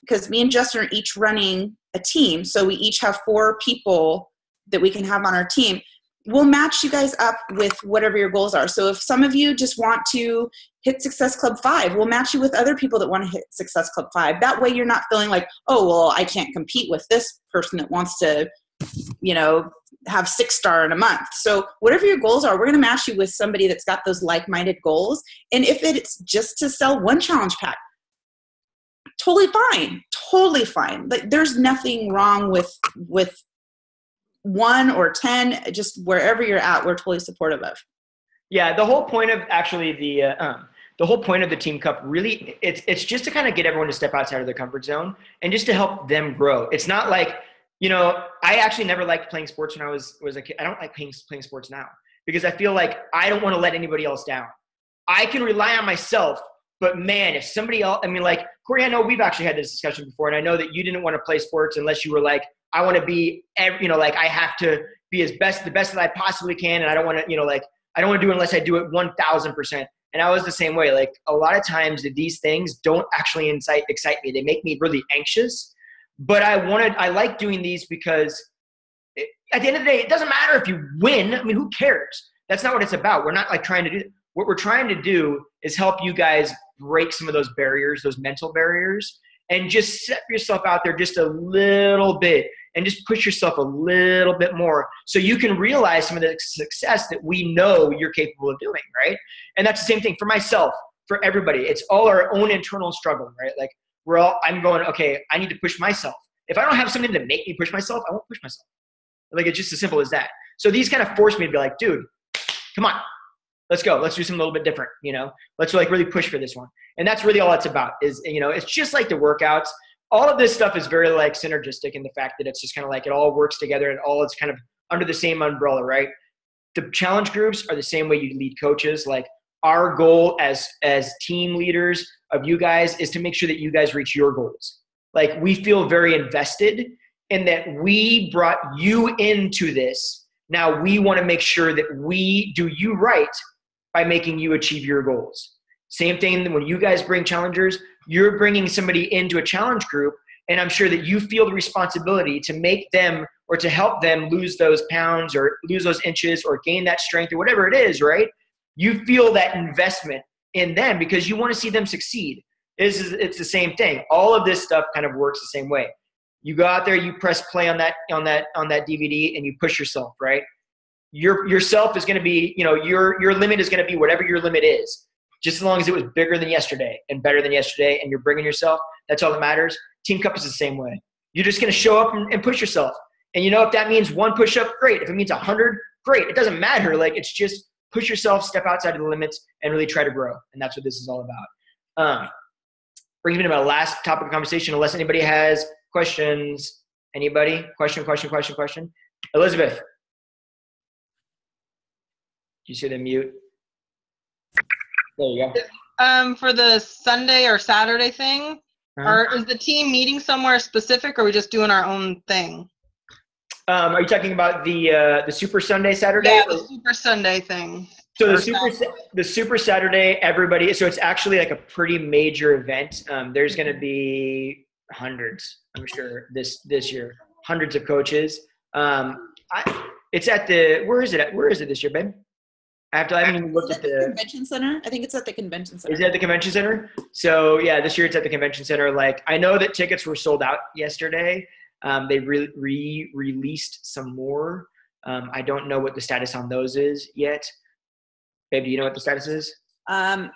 because me and Justin are each running a team, so we each have 4 people that we can have on our team, we'll match you guys up with whatever your goals are. So if some of you just want to hit Success Club 5, we'll match you with other people that want to hit Success Club 5. That way you're not feeling like, oh, well, I can't compete with this person that wants to, have 6-star in a month. So whatever your goals are, we're going to match you with somebody that's got those like-minded goals. And if it's just to sell 1 challenge pack, totally fine. Totally fine. Like, there's nothing wrong with 1 or 10, just wherever you're at, we're totally supportive of. Yeah, the whole point of actually the whole point of the Team Cup, really, it's just to kind of get everyone to step outside of their comfort zone and just to help them grow. It's not like, I actually never liked playing sports when I was a kid. I don't like playing sports now because I feel like I don't want to let anybody else down. I can rely on myself, but man, if somebody else, Corey, I know we've actually had this discussion before, and I know that you didn't want to play sports unless you were like, I want to be, I have to be the best that I possibly can, and I don't want to, I don't want to do it unless I do it 1,000%. And I was the same way. Like, a lot of times these things don't actually excite me. They make me really anxious. But I like doing these because at the end of the day, it doesn't matter if you win. I mean, who cares? That's not what it's about. We're not like trying to do – what we're trying to do is help you guys break some of those barriers, those mental barriers, and just set yourself out there just a little bit and just push yourself a little bit more so you can realize some of the success that we know you're capable of doing, right? And that's the same thing for myself, for everybody. It's all our own internal struggle, right? Like, I'm going, okay, I need to push myself. If I don't have something to make me push myself, I won't push myself. Like, it's just as simple as that. So these kind of force me to be like, dude, come on, let's go. Let's do something a little bit different, Let's really push for this one. And that's really all it's about is, it's just like the workouts. All of this stuff is very like synergistic in the fact that it's just kind of like it all works together and all it's kind of under the same umbrella, right? The challenge groups are the same way you lead coaches. Like, our goal as team leaders of you guys is to make sure that you guys reach your goals. Like, we feel very invested in that we brought you into this. Now we want to make sure that we do you right by making you achieve your goals. Same thing when you guys bring challengers, you're bringing somebody into a challenge group, and I'm sure that you feel the responsibility to make them or to help them lose those pounds or lose those inches or gain that strength or whatever it is, right? You feel that investment in them because you want to see them succeed. It's the same thing. All of this stuff kind of works the same way. You go out there, you press play on that DVD, and you push yourself, right? Yourself is going to be, your limit is going to be whatever your limit is. Just as long as it was bigger than yesterday and better than yesterday, and you're bringing yourself, that's all that matters. Team Cup is the same way. You're just going to show up and push yourself. And if that means 1 push-up, great. If it means 100, great. It doesn't matter. Like, it's just push yourself, step outside of the limits, and really try to grow. And that's what this is all about. Brings me to my last topic of conversation, unless anybody has questions. Anybody? Question? Elizabeth. Do you see the mute? There you go. For the Sunday or Saturday thing, or is the team meeting somewhere specific, or are we just doing our own thing? Are you talking about the Super Sunday Saturday? Yeah, the Super Sunday thing. So the Super Saturday, everybody. So it's actually like a pretty major event. There's going to be hundreds, I'm sure, this year. Hundreds of coaches. It's at the. Where is it this year, babe? I haven't even looked at the convention center. I think it's at the convention center. Is it at the convention center? So yeah, this year it's at the convention center. Like, I know that tickets were sold out yesterday. They released some more. I don't know what the status on those is yet. Babe, do you know what the status is? No,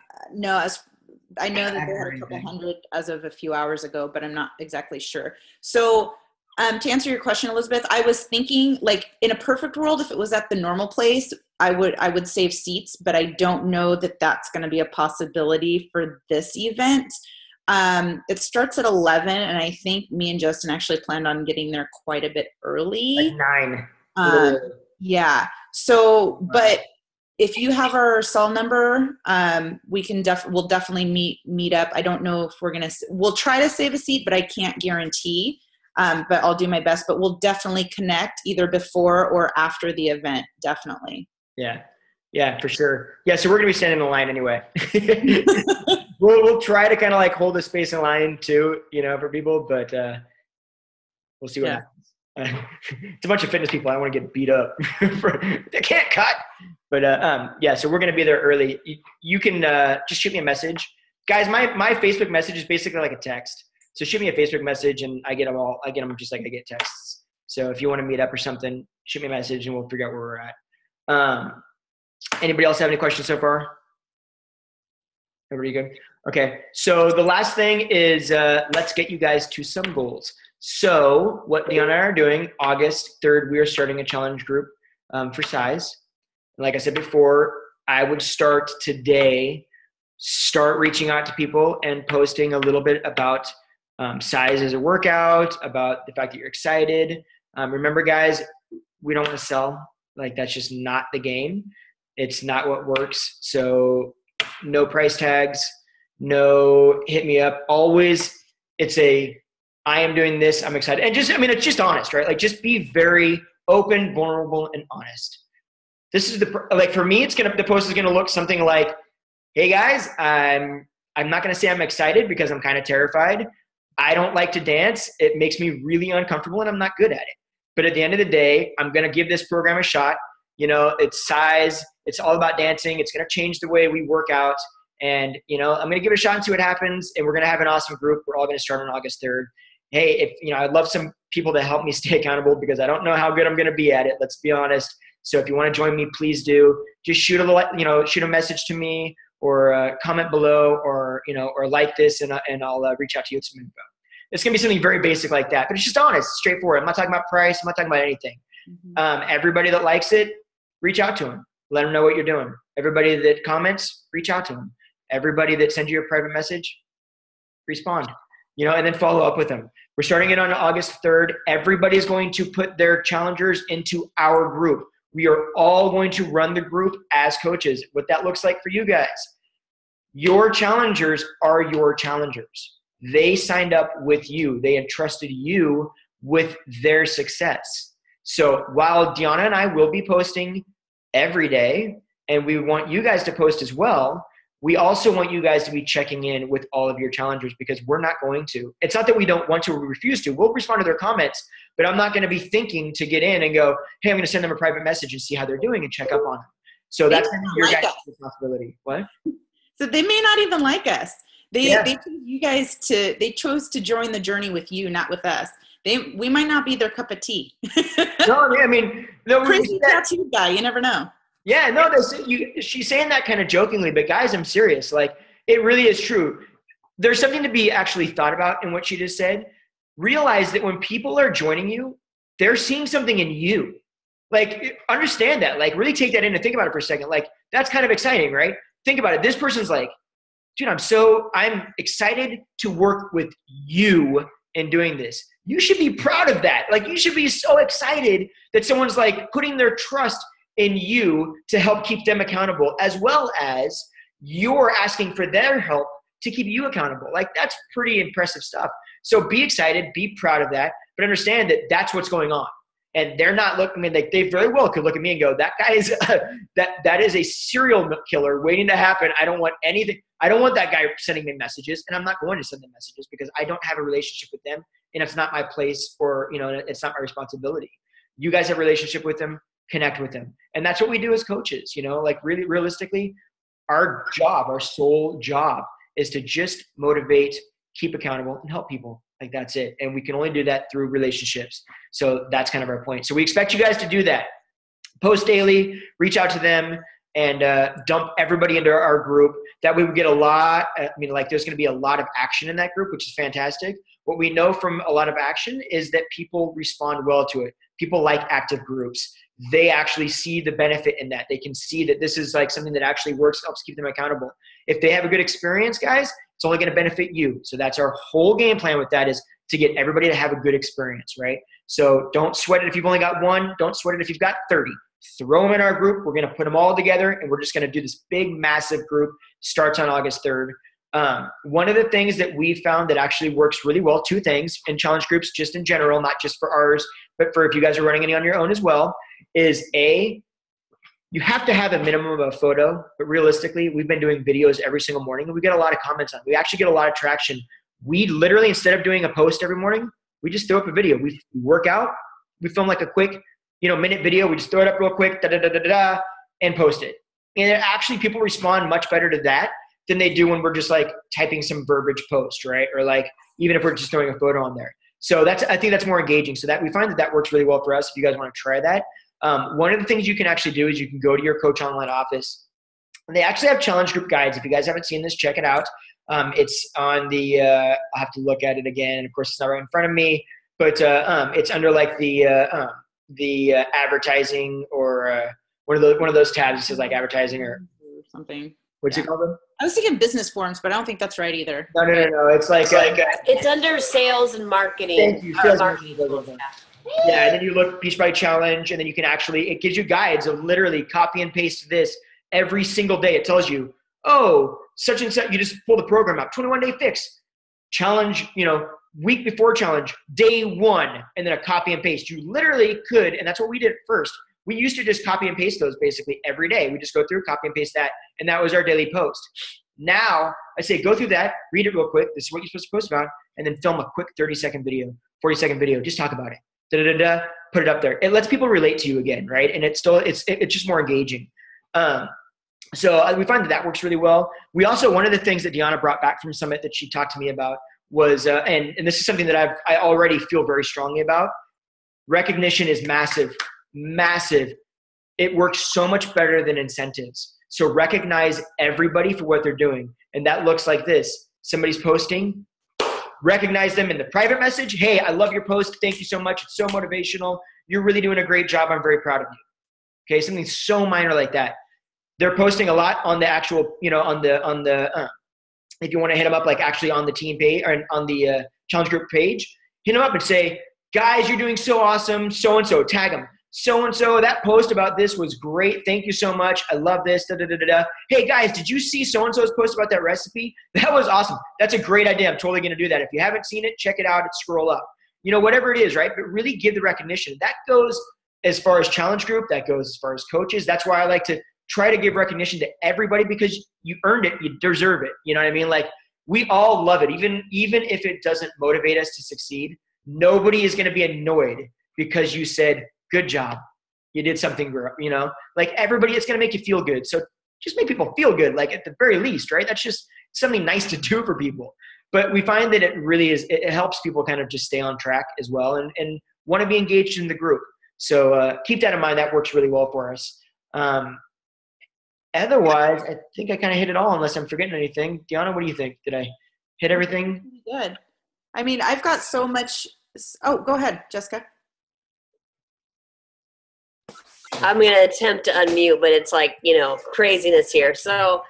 I know that they had a couple hundred as of a few hours ago, but I'm not exactly sure. So to answer your question, Elizabeth, I was thinking, like, in a perfect world, if it was at the normal place, I would save seats, but I don't know that that's going to be a possibility for this event. It starts at 11, and I think me and Justin actually planned on getting there quite a bit early. Like 9. Yeah. So, but if you have our cell number, we'll definitely meet up. I don't know if we'll try to save a seat, but I can't guarantee. but I'll do my best. But we'll definitely connect either before or after the event, definitely. Yeah, for sure. Yeah, so we're going to be standing in the line anyway. We'll try to kind of like hold the space in line too, for people, but we'll see what happens. It's a bunch of fitness people. I don't want to get beat up. They can't cut. But so we're going to be there early. You can just shoot me a message. Guys, my Facebook message is basically like a text. So shoot me a Facebook message and I get them all. I get them just like I get texts. So if you want to meet up or something, shoot me a message and we'll figure out where we're at. Anybody else have any questions so far? Everybody good? Okay. So the last thing is let's get you guys to some goals. So what Deanna and I are doing, August 3rd, we are starting a challenge group for size. Like I said before, I would start today, start reaching out to people and posting a little bit about size as a workout, about the fact that you're excited. Remember, guys, we don't want to sell. Like, that's just not the game. It's not what works. So no price tags, no hit me up. Always it's I am doing this, I'm excited. And it's just honest, right? Like, just be very open, vulnerable, and honest. This is for me, the post is going to look something like, hey guys, I'm not going to say I'm excited because I'm kind of terrified. I don't like to dance. It makes me really uncomfortable and I'm not good at it. But at the end of the day, I'm going to give this program a shot. It's size. It's all about dancing. It's going to change the way we work out. And, I'm going to give it a shot and see what happens. And we're going to have an awesome group. We're all going to start on August 3rd. Hey, I'd love some people to help me stay accountable because I don't know how good I'm going to be at it. Let's be honest. So if you want to join me, please do. Just shoot a message to me or comment below or like this and I'll reach out to you with some info. It's going to be something very basic like that, but it's just honest, straightforward. I'm not talking about price. I'm not talking about anything. Mm-hmm. Everybody that likes it, reach out to them. Let them know what you're doing. Everybody that comments, reach out to them. Everybody that sends you a private message, respond, and then follow up with them. We're starting it on August 3rd. Everybody's going to put their challengers into our group. We are all going to run the group as coaches. What that looks like for you guys. Your challengers are your challengers. They signed up with you. They entrusted you with their success. So while Deanna and I will be posting every day, and we want you guys to post as well, we also want you guys to be checking in with all of your challengers because we're not going to. It's not that we don't want to or we refuse to. We'll respond to their comments, but I'm not going to be thinking to get in and go, hey, I'm going to send them a private message and see how they're doing and check up on them. So that's going to be your guys' responsibility. What? So they may not even like us. They chose to join the journey with you, not with us. We might not be their cup of tea. Crazy tattoo guy, you never know. Yeah, no, she's saying that kind of jokingly, but guys, I'm serious. Like, it really is true. There's something to be actually thought about in what she just said. Realize that when people are joining you, they're seeing something in you. Like, understand that. Like, really take that in and think about it for a second. Like, that's kind of exciting, right? Think about it. This person's like, dude, I'm excited to work with you in doing this. You should be proud of that. Like, you should be so excited that someone's like putting their trust in you to help keep them accountable, as well as you're asking for their help to keep you accountable. Like, that's pretty impressive stuff. So be excited, be proud of that, but understand that that's what's going on. And they're not looking, like, they very well could look at me and go, that guy is that is a serial killer waiting to happen. I don't want anything. I don't want that guy sending me messages, and I'm not going to send them messages because I don't have a relationship with them, and it's not my place or, it's not my responsibility. You guys have a relationship with them, connect with them. And that's what we do as coaches, like, really realistically, our sole job is to just motivate, keep accountable, and help people. Like, that's it. And we can only do that through relationships. So that's kind of our point. So we expect you guys to do that. Post daily, reach out to them, and dump everybody into our group. That way we get a lot. There's going to be a lot of action in that group, which is fantastic. What we know from a lot of action is that people respond well to it. People like active groups. They actually see the benefit in that. They can see that this is like something that actually works, helps keep them accountable. If they have a good experience, guys, it's only going to benefit you. So that's our whole game plan with that, is to get everybody to have a good experience, right? So don't sweat it if you've only got one. Don't sweat it if you've got 30. Throw them in our group. We're going to put them all together, and we're just going to do this big, massive group. Starts on August 3rd. One of the things that we found that actually works really well, two things in challenge groups, just in general, not just for ours, but for if you guys are running any on your own as well, is you have to have a minimum of a photo, but realistically, we've been doing videos every single morning and we get a lot of comments on it. We actually get a lot of traction. We literally, instead of doing a post every morning, we just throw up a video. We work out, we film like a quick, minute video. We just throw it up real quick, and post it. And actually people respond much better to that than they do when we're just like typing some verbiage post, right? Or like, even if we're just throwing a photo on there. So I think that's more engaging. So that we find that works really well for us. If you guys want to try that. One of the things you can actually do is you can go to your Coach Online office. And they actually have challenge group guides. If you guys haven't seen this, check it out. It's on the, I'll have to look at it again. Of course, it's not right in front of me, but it's under like the advertising or one of those tabs that says like advertising or something. What's it called? I was thinking business forms, but I don't think that's right either. No. It's like it's under sales and marketing. Thank you. Sales and marketing. Yeah, and then you look Beachbody Challenge, and then you can it gives you guides of literally copy and paste this every single day. It tells you, such and such, you just pull the program up, 21-day fix, challenge, week before challenge, day 1, and then a copy and paste. You literally could, and that's what we did first. We used to just copy and paste those basically every day. We just go through, copy and paste that, and that was our daily post. Now, I say go through that, read it real quick. This is what you're supposed to post about, and then film a quick 30-second video, 40-second video. Just talk about it. Put it up there. It lets people relate to you again, right? And it's just more engaging. So we find that works really well. We also, one of the things that Deanna brought back from Summit that she talked to me about was, and this is something that I already feel very strongly about. Recognition is massive. It works so much better than incentives. So recognize everybody for what they're doing. And that looks like this. Somebody's posting, recognize them in the private message. Hey, I love your post. Thank you so much. It's so motivational. You're really doing a great job. I'm very proud of you. Okay. Something so minor like that. They're posting a lot on the actual, if you want to hit them up, like actually on the team page or on the challenge group page, hit them up and say, guys, you're doing so awesome. So-and-so, tag them. So-and-so, that post about this was great. Thank you so much. I love this. Hey guys, did you see so-and-so's post about that recipe? That was awesome. That's a great idea. I'm totally going to do that. If you haven't seen it, check it out. Scroll up, whatever it is, right? But really give the recognition. That goes as far as challenge group. That goes as far as coaches. That's why I like to try to give recognition to everybody because you earned it. You deserve it. You know what I mean? Like we all love it. Even if it doesn't motivate us to succeed, nobody is going to be annoyed because you said, good job. You did something, like everybody, it's going to make you feel good. So just make people feel good, like at the very least, right? That's just something nice to do for people. But we find that it really is, it helps people kind of just stay on track as well and want to be engaged in the group. So keep that in mind. That works really well for us. Otherwise, I think I kind of hit it all unless I'm forgetting anything. Deanna, what do you think? Did I hit everything? Good. I mean, I've got so much. Oh, go ahead, Jessica. I'm going to attempt to unmute, but it's like, craziness here. So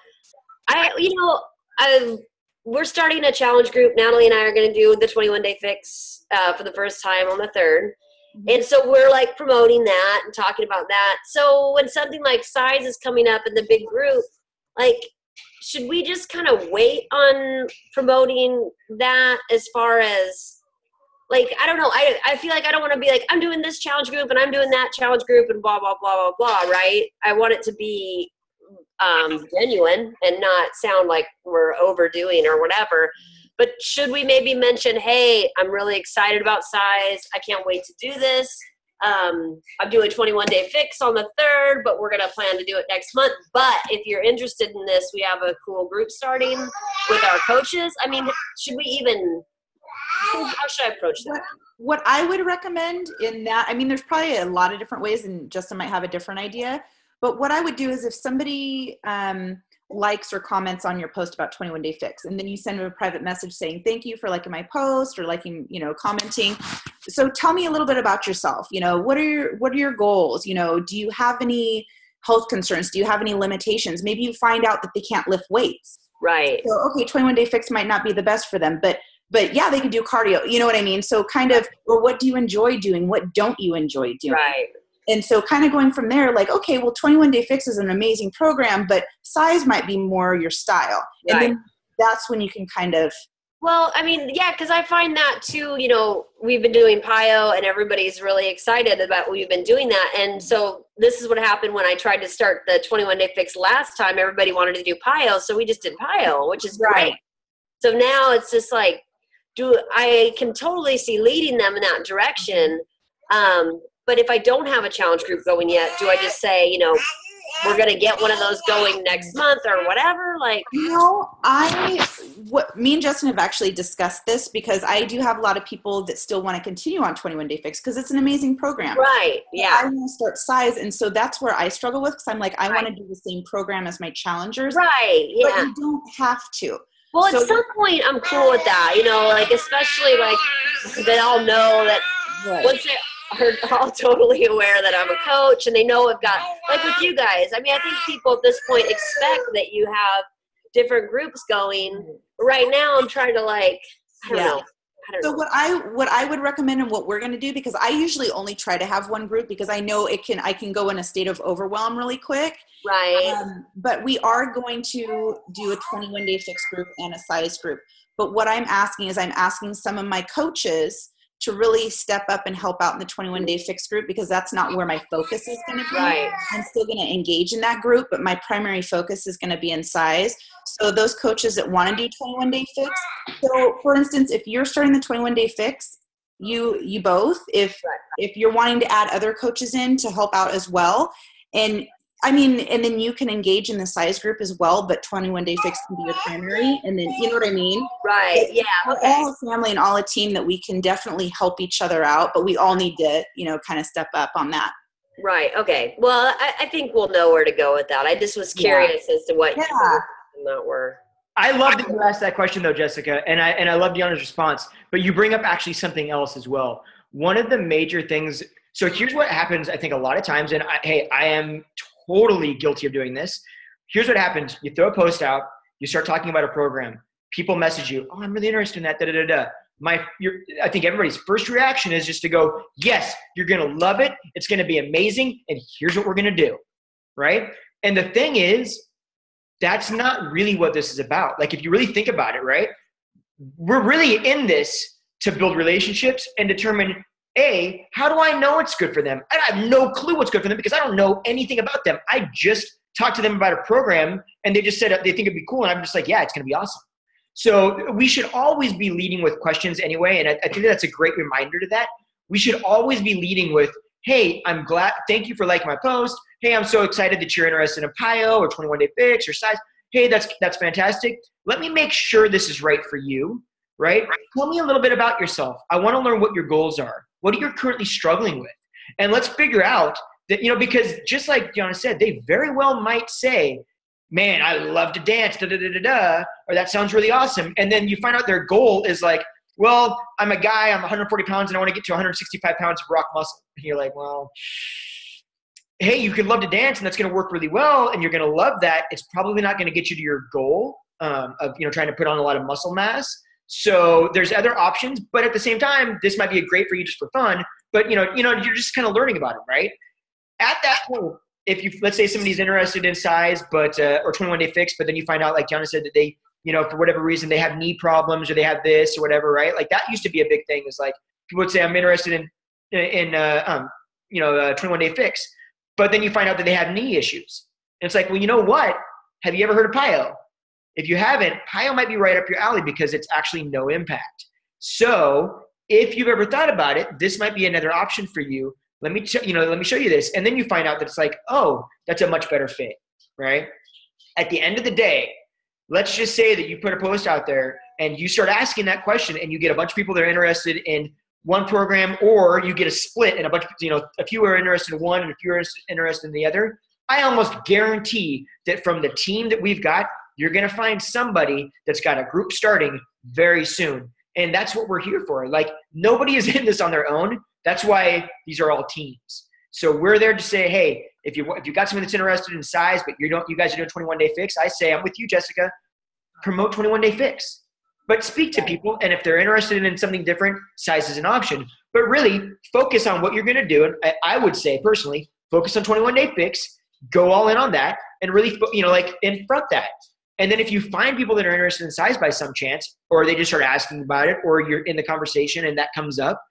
we're starting a challenge group. Natalie and I are going to do the 21-day fix for the first time on the 3rd. And so we're like promoting that and talking about that. So when something like size is coming up in the big group, like, should we just kind of wait on promoting that as far as, like, I don't know. I feel like I don't want to be like, I'm doing this challenge group and I'm doing that challenge group and blah, blah, blah, blah, blah, right? I want it to be genuine and not sound like we're overdoing or whatever. But should we maybe mention, hey, I'm really excited about size. I can't wait to do this. I'm doing 21-day fix on the 3rd, but we're going to plan to do it next month. But if you're interested in this, we have a cool group starting with our coaches. I mean, should we even... How should I approach that? What I would recommend in that, I mean, there's probably a lot of different ways and Justin might have a different idea, but what I would do is if somebody likes or comments on your post about 21-day fix, and then you send them a private message saying, thank you for liking my post or liking, commenting. So tell me a little bit about yourself. What are your goals? Do you have any health concerns? Do you have any limitations? Maybe you find out that they can't lift weights. Right. So, okay, 21-day fix might not be the best for them, but yeah, they can do cardio. You know what I mean? So kind of, or what do you enjoy doing? What don't you enjoy doing? Right. And so kind of going from there, like, okay, well, 21-day fix is an amazing program, but size might be more your style. And then that's when you can kind of. Well, I mean, yeah, because I find that too, we've been doing PIO and everybody's really excited about we've been doing that. And so this is what happened when I tried to start the 21-day fix last time. Everybody wanted to do PIO, so we just did PIO, which is great. So now it's just like, I can totally see leading them in that direction. But if I don't have a challenge group going yet, do I just say, we're going to get one of those going next month or whatever? Like, me and Justin have actually discussed this, because I do have a lot of people that still want to continue on 21-day fix because it's an amazing program. Right. Yeah. I want to start size. And so that's where I struggle with, because I'm like, I want to do the same program as my challengers. Right. Yeah. But you don't have to. Well, at some point I'm cool with that, like, especially like they all know that once they're all totally aware that I'm a coach and they know I've got, like with you guys, I mean, I think people at this point expect that you have different groups going. Right now I'm trying to I don't know. So what I would recommend, and what we're going to do, because I usually only try to have one group because I know I can go in a state of overwhelm really quick. Right. But we are going to do a 21-day fix group and a size group. But what I'm asking some of my coaches to really step up and help out in the 21-day fix group, because that's not where my focus is going to be. Right. I'm still going to engage in that group, but my primary focus is going to be in size. So those coaches that want to do 21-day fix. So for instance, if you're starting the 21-day fix, you both, if you're wanting to add other coaches in to help out as well, and then you can engage in the size group as well, but 21-day fix can be your primary, and then, you know what I mean? Right, yeah. We're all a family and all a team that we can definitely help each other out, but we all need to, kind of step up on that. Right, okay. Well, I think we'll know where to go with that. I just was curious as to what that were. I love that you asked that question though, Jessica, and I love Deanna's response, but you bring up actually something else as well. One of the major things, so here's what happens, I think a lot of times, and I am totally guilty of doing this. Here's what happens. You throw a post out, you start talking about a program, people message you, oh, I'm really interested in that, I think everybody's first reaction is just to go, yes, you're going to love it. It's going to be amazing. And here's what we're going to do. Right. And the thing is, that's not really what this is about. Like, if you really think about it, right, we're really in this to build relationships and determine, how do I know it's good for them? I have no clue what's good for them because I don't know anything about them. I just talked to them about a program and they just said they think it'd be cool. And I'm just like, yeah, it's going to be awesome. So we should always be leading with questions anyway. And I think that's a great reminder to that. We should always be leading with, hey, I'm glad. Thank you for liking my post. Hey, I'm so excited that you're interested in PIO or 21-day fix or size. Hey, that's fantastic. Let me make sure this is right for you, right? Tell me a little bit about yourself. I want to learn what your goals are. What are you currently struggling with? And let's figure out that, because just like Deanna said, they very well might say, man, I love to dance, or that sounds really awesome. And then you find out their goal is like, well, I'm a guy, I'm 140 pounds, and I want to get to 165 pounds of rock muscle. And you're like, well, hey, you could love to dance, and that's going to work really well, and you're going to love that. It's probably not going to get you to your goal of trying to put on a lot of muscle mass. So there's other options, but at the same time, this might be great for you just for fun. But you're just kind of learning about it, right? At that point, if let's say somebody's interested in size, but or 21-day fix, but then you find out, like Deanna said, that they, for whatever reason, they have knee problems or they have this or whatever, right? Like that used to be a big thing. Is like people would say, I'm interested in 21-day fix, but then you find out that they have knee issues. And it's like, well, you know what? Have you ever heard of PIO? If you haven't, PIO might be right up your alley because it's actually no impact. So if you've ever thought about it, this might be another option for you. Let me show you this. And then you find out that it's like, oh, that's a much better fit, right? At the end of the day, let's just say that you put a post out there and you start asking that question and you get a bunch of people that are interested in one program, or you get a split and a bunch of, a few are interested in one and a few are interested in the other. I almost guarantee that from the team that we've got, you're going to find somebody that's got a group starting very soon. And that's what we're here for. Like, nobody is in this on their own. That's why these are all teams. So we're there to say, hey, if you got someone that's interested in size, but you guys are doing 21-day fix, I say, I'm with you, Jessica. Promote 21-day fix. But speak to people, and if they're interested in something different, size is an option. But really, focus on what you're going to do. And I would say, personally, focus on 21-day fix, go all in on that, and really, in front that. And then if you find people that are interested in size by some chance, or they just start asking about it, or you're in the conversation and that comes up,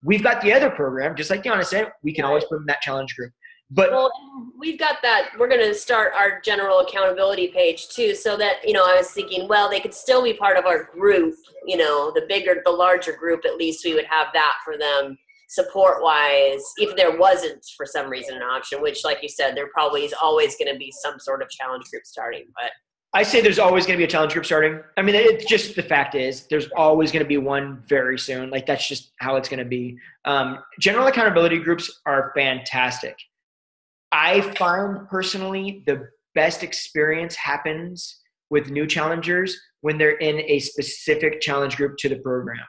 we've got the other program, just like Deanna said, we can always put in that challenge group. But well, we've got that. We're going to start our general accountability page too, so that, I was thinking, well, they could still be part of our group, the larger group, at least we would have that for them support wise, if there wasn't for some reason an option, which like you said, there probably is always going to be some sort of challenge group starting. But I say there's always going to be a challenge group starting. I mean, it's just the fact is there's always going to be one very soon. Like that's just how it's going to be. General accountability groups are fantastic. I find personally the best experience happens with new challengers when they're in a specific challenge group to the program.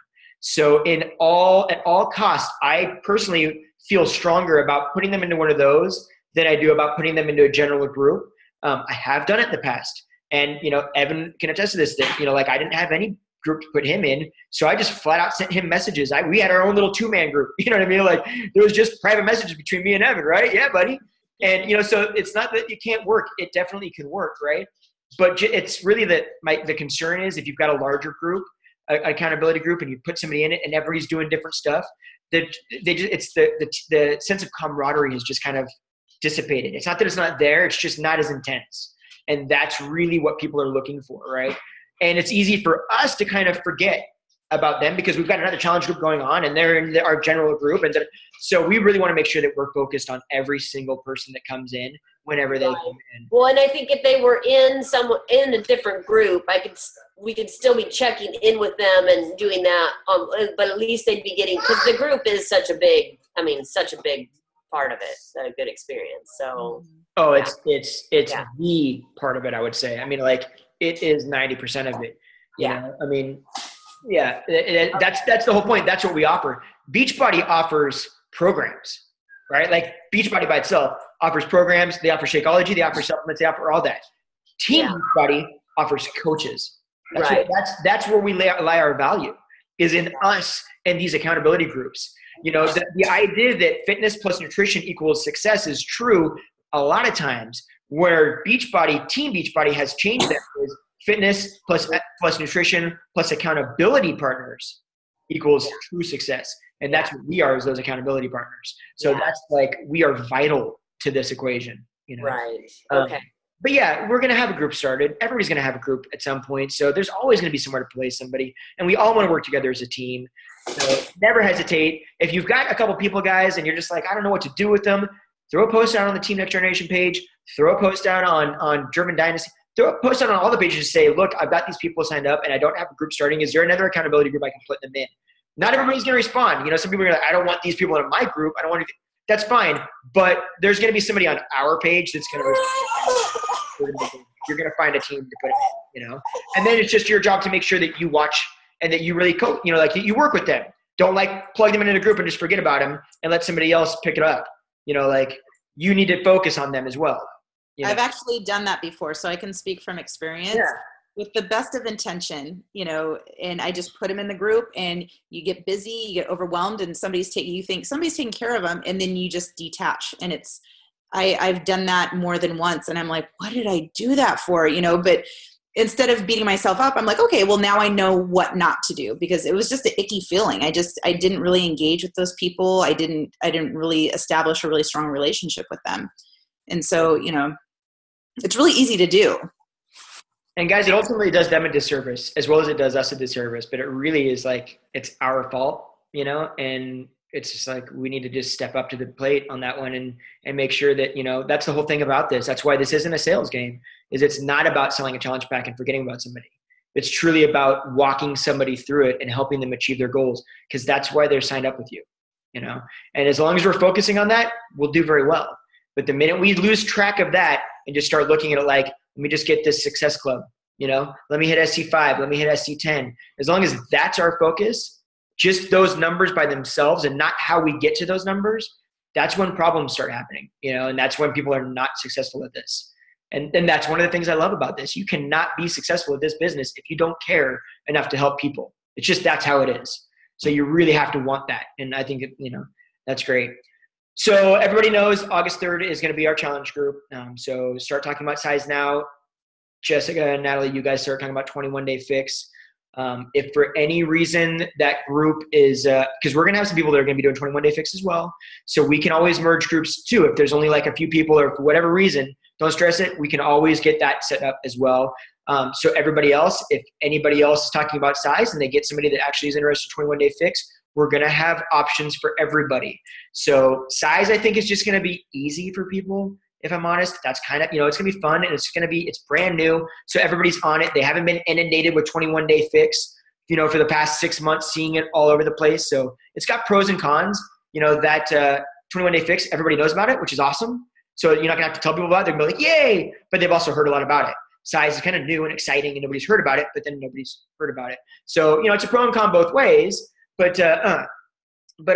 So at all costs, I personally feel stronger about putting them into one of those than I do about putting them into a general group. I have done it in the past. And, Evan can attest to this, that, I didn't have any group to put him in. So I just flat out sent him messages. We had our own little 2-man group. You know what I mean? Like there was just private messages between me and Evan, right? Yeah, buddy. And, so it's not that it can't work. It definitely can work, right? But it's really that the concern is if you've got a larger group, accountability group, and you put somebody in it and everybody's doing different stuff, that it's the sense of camaraderie is just kind of dissipated. It's not that it's not there. It's just not as intense. And that's really what people are looking for, right? And it's easy for us to kind of forget about them because we've got another challenge group going on and they're in our general group. And so we really want to make sure that we're focused on every single person that comes in whenever they come in. Well, and I think if they were in a different group, we could still be checking in with them and doing that. But at least they'd be getting, because the group is such a big part of it, a good experience. So. Oh, it's the part of it, I would say. I mean, like it is 90% of it. You know? I mean, yeah, that's the whole point. That's what we offer. Beachbody offers programs, right? Like Beachbody by itself offers programs. They offer Shakeology. They offer supplements. They offer all that. Team Beachbody offers coaches. That's where we lay our value, is in us and these accountability groups. The idea that fitness plus nutrition equals success is true a lot of times, where Team Beachbody has changed that is fitness plus nutrition plus accountability partners equals true success. And that's what we are, as those accountability partners. So that's like, we are vital to this equation, Right. Okay. But yeah, we're going to have a group started. Everybody's going to have a group at some point. So there's always going to be somewhere to place somebody. And we all want to work together as a team. So never hesitate. If you've got a couple people, guys, and you're just like, I don't know what to do with them, throw a post out on the Team Next Generation page. Throw a post out on German Dynasty. Throw a post out on all the pages to say, look, I've got these people signed up and I don't have a group starting. Is there another accountability group I can put them in? Not everybody's going to respond. Some people are like, I don't want these people in my group. I don't want to. That's fine. But there's going to be somebody on our page that's going to respond. You're going to find a team to put it in, And then it's just your job to make sure that you watch and that you really like you work with them. Don't plug them into a group and just forget about them and let somebody else pick it up. You need to focus on them as well. I've actually done that before, so I can speak from experience. Yeah. With the best of intention, and I just put them in the group, and you get busy, you get overwhelmed, and you think somebody's taking care of them, and then you just detach. And I've done that more than once, and I'm like, what did I do that for? But instead of beating myself up, I'm like, okay, well now I know what not to do, because it was just an icky feeling. I didn't really engage with those people. I didn't really establish a really strong relationship with them. And so, it's really easy to do. And guys, it ultimately does them a disservice as well as it does us a disservice, but it really is it's our fault, and it's just we need to just step up to the plate on that one and make sure that, that's the whole thing about this. That's why this isn't a sales game, is it's not about selling a challenge pack and forgetting about somebody. It's truly about walking somebody through it and helping them achieve their goals, because that's why they're signed up with you, And as long as we're focusing on that, we'll do very well. But the minute we lose track of that and just start looking at it let me just get this success club, let me hit SC5, let me hit SC10. As long as that's our focus, just those numbers by themselves and not how we get to those numbers, that's when problems start happening, and that's when people are not successful at this. And that's one of the things I love about this. You cannot be successful at this business if you don't care enough to help people. It's just, that's how it is. So you really have to want that. And I think, that's great. So everybody knows August 3rd is going to be our challenge group. So start talking about size now. Jessica and Natalie, you guys start talking about 21-day fix. If for any reason that group is, because we're going to have some people that are going to be doing 21-day fix as well. So we can always merge groups too. If there's only like a few people or for whatever reason, don't stress it. We can always get that set up as well. So everybody else, if anybody else is talking about size and they get somebody that actually is interested in 21-day fix, we're going to have options for everybody. So size, I think, is just going to be easy for people. If I'm honest, that's kind of, it's going to be fun and it's brand new. So everybody's on it. They haven't been inundated with 21-day fix, for the past 6 months, seeing it all over the place. So it's got pros and cons, that 21-day fix, everybody knows about it, which is awesome. So you're not gonna have to tell people about it. They're gonna be like, yay, but they've also heard a lot about it. Size is kind of new and exciting and nobody's heard about it, but then nobody's heard about it. So, it's a pro and con both ways, but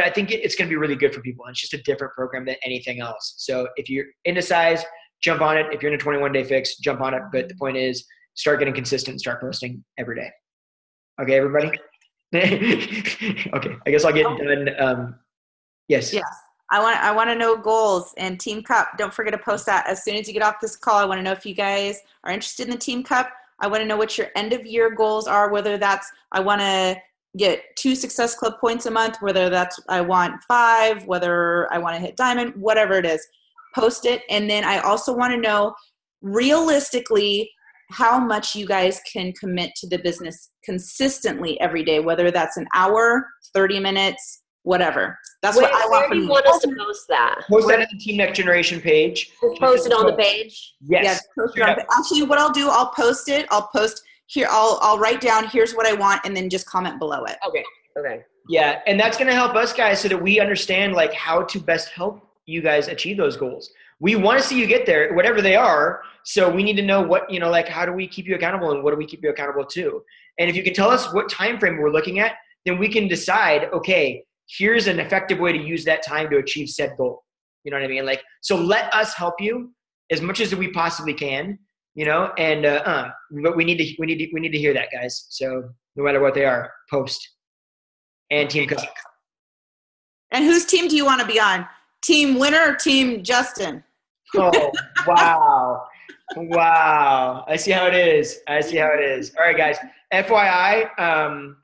I think it's going to be really good for people. And it's just a different program than anything else. So if you're into size, jump on it. If you're in a 21-day fix, jump on it. But the point is, start getting consistent and start posting every day. Okay, everybody? Okay, I guess I'll get done. Yes. Yes. I want to know goals and Team Cup. Don't forget to post that as soon as you get off this call. I want to know if you guys are interested in the Team Cup. I want to know what your end of year goals are, whether that's I want to get 2 Success Club points a month, whether that's I want 5, whether I want to hit diamond, whatever it is. Post it. And then I also want to know realistically how much you guys can commit to the business consistently every day, whether that's an hour, 30 minutes, whatever. That's what I want Where from do you. you want us to post that? Post that on the Team Next Generation page. Post it on the page? Yes. Post it on, actually, what I'll do, I'll post it. I'll post here. I'll write down, here's what I want, and then just comment below it. Okay. Yeah, and that's going to help us guys so that we understand like how to best help you guys achieve those goals. We want to see you get there, whatever they are. So we need to know what, like how do we keep you accountable and what do we keep you accountable to? And if you can tell us what time frame we're looking at, then we can decide, okay, here's an effective way to use that time to achieve said goal. You know what I mean? Like, so let us help you as much as we possibly can, and but we need to hear that, guys. So no matter what they are, post and Team Cup. And whose team do you want to be on? Team Winner or Team Justin? Oh, wow. Wow. I see how it is. All right, guys. FYI,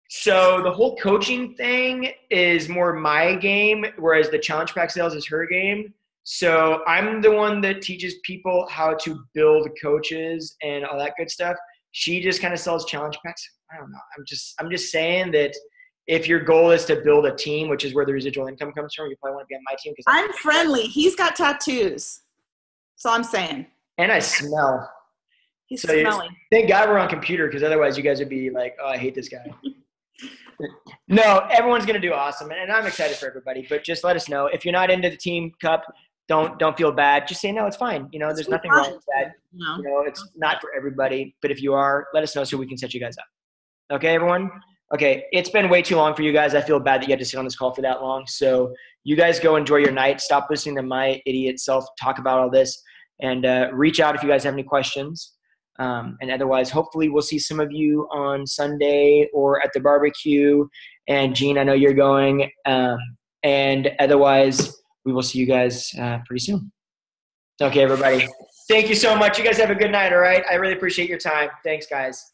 so the whole coaching thing is more my game, whereas the challenge pack sales is her game. So I'm the one that teaches people how to build coaches and all that good stuff. She just kind of sells challenge packs. I don't know. I'm just saying that if your goal is to build a team, which is where the residual income comes from, you probably want to be on my team. I'm friendly. He's got tattoos. That's all I'm saying. And I smell. He's smelly. Thank God we're on computer, because otherwise you guys would be like, oh, I hate this guy. No, everyone's going to do awesome. And I'm excited for everybody. But just let us know. If you're not into the Team Cup, don't feel bad. Just say, no, it's fine. There's nothing wrong with that. No. It's not for everybody. But if you are, let us know so we can set you guys up. Okay, everyone? Okay, it's been way too long for you guys. I feel bad that you had to sit on this call for that long. So you guys go enjoy your night. Stop listening to my idiot self talk about all this. And reach out if you guys have any questions. And otherwise, hopefully we'll see some of you on Sunday or at the barbecue. And Gene, I know you're going. And otherwise, we will see you guys pretty soon. Okay, everybody. Thank you so much. You guys have a good night, all right? I really appreciate your time. Thanks, guys.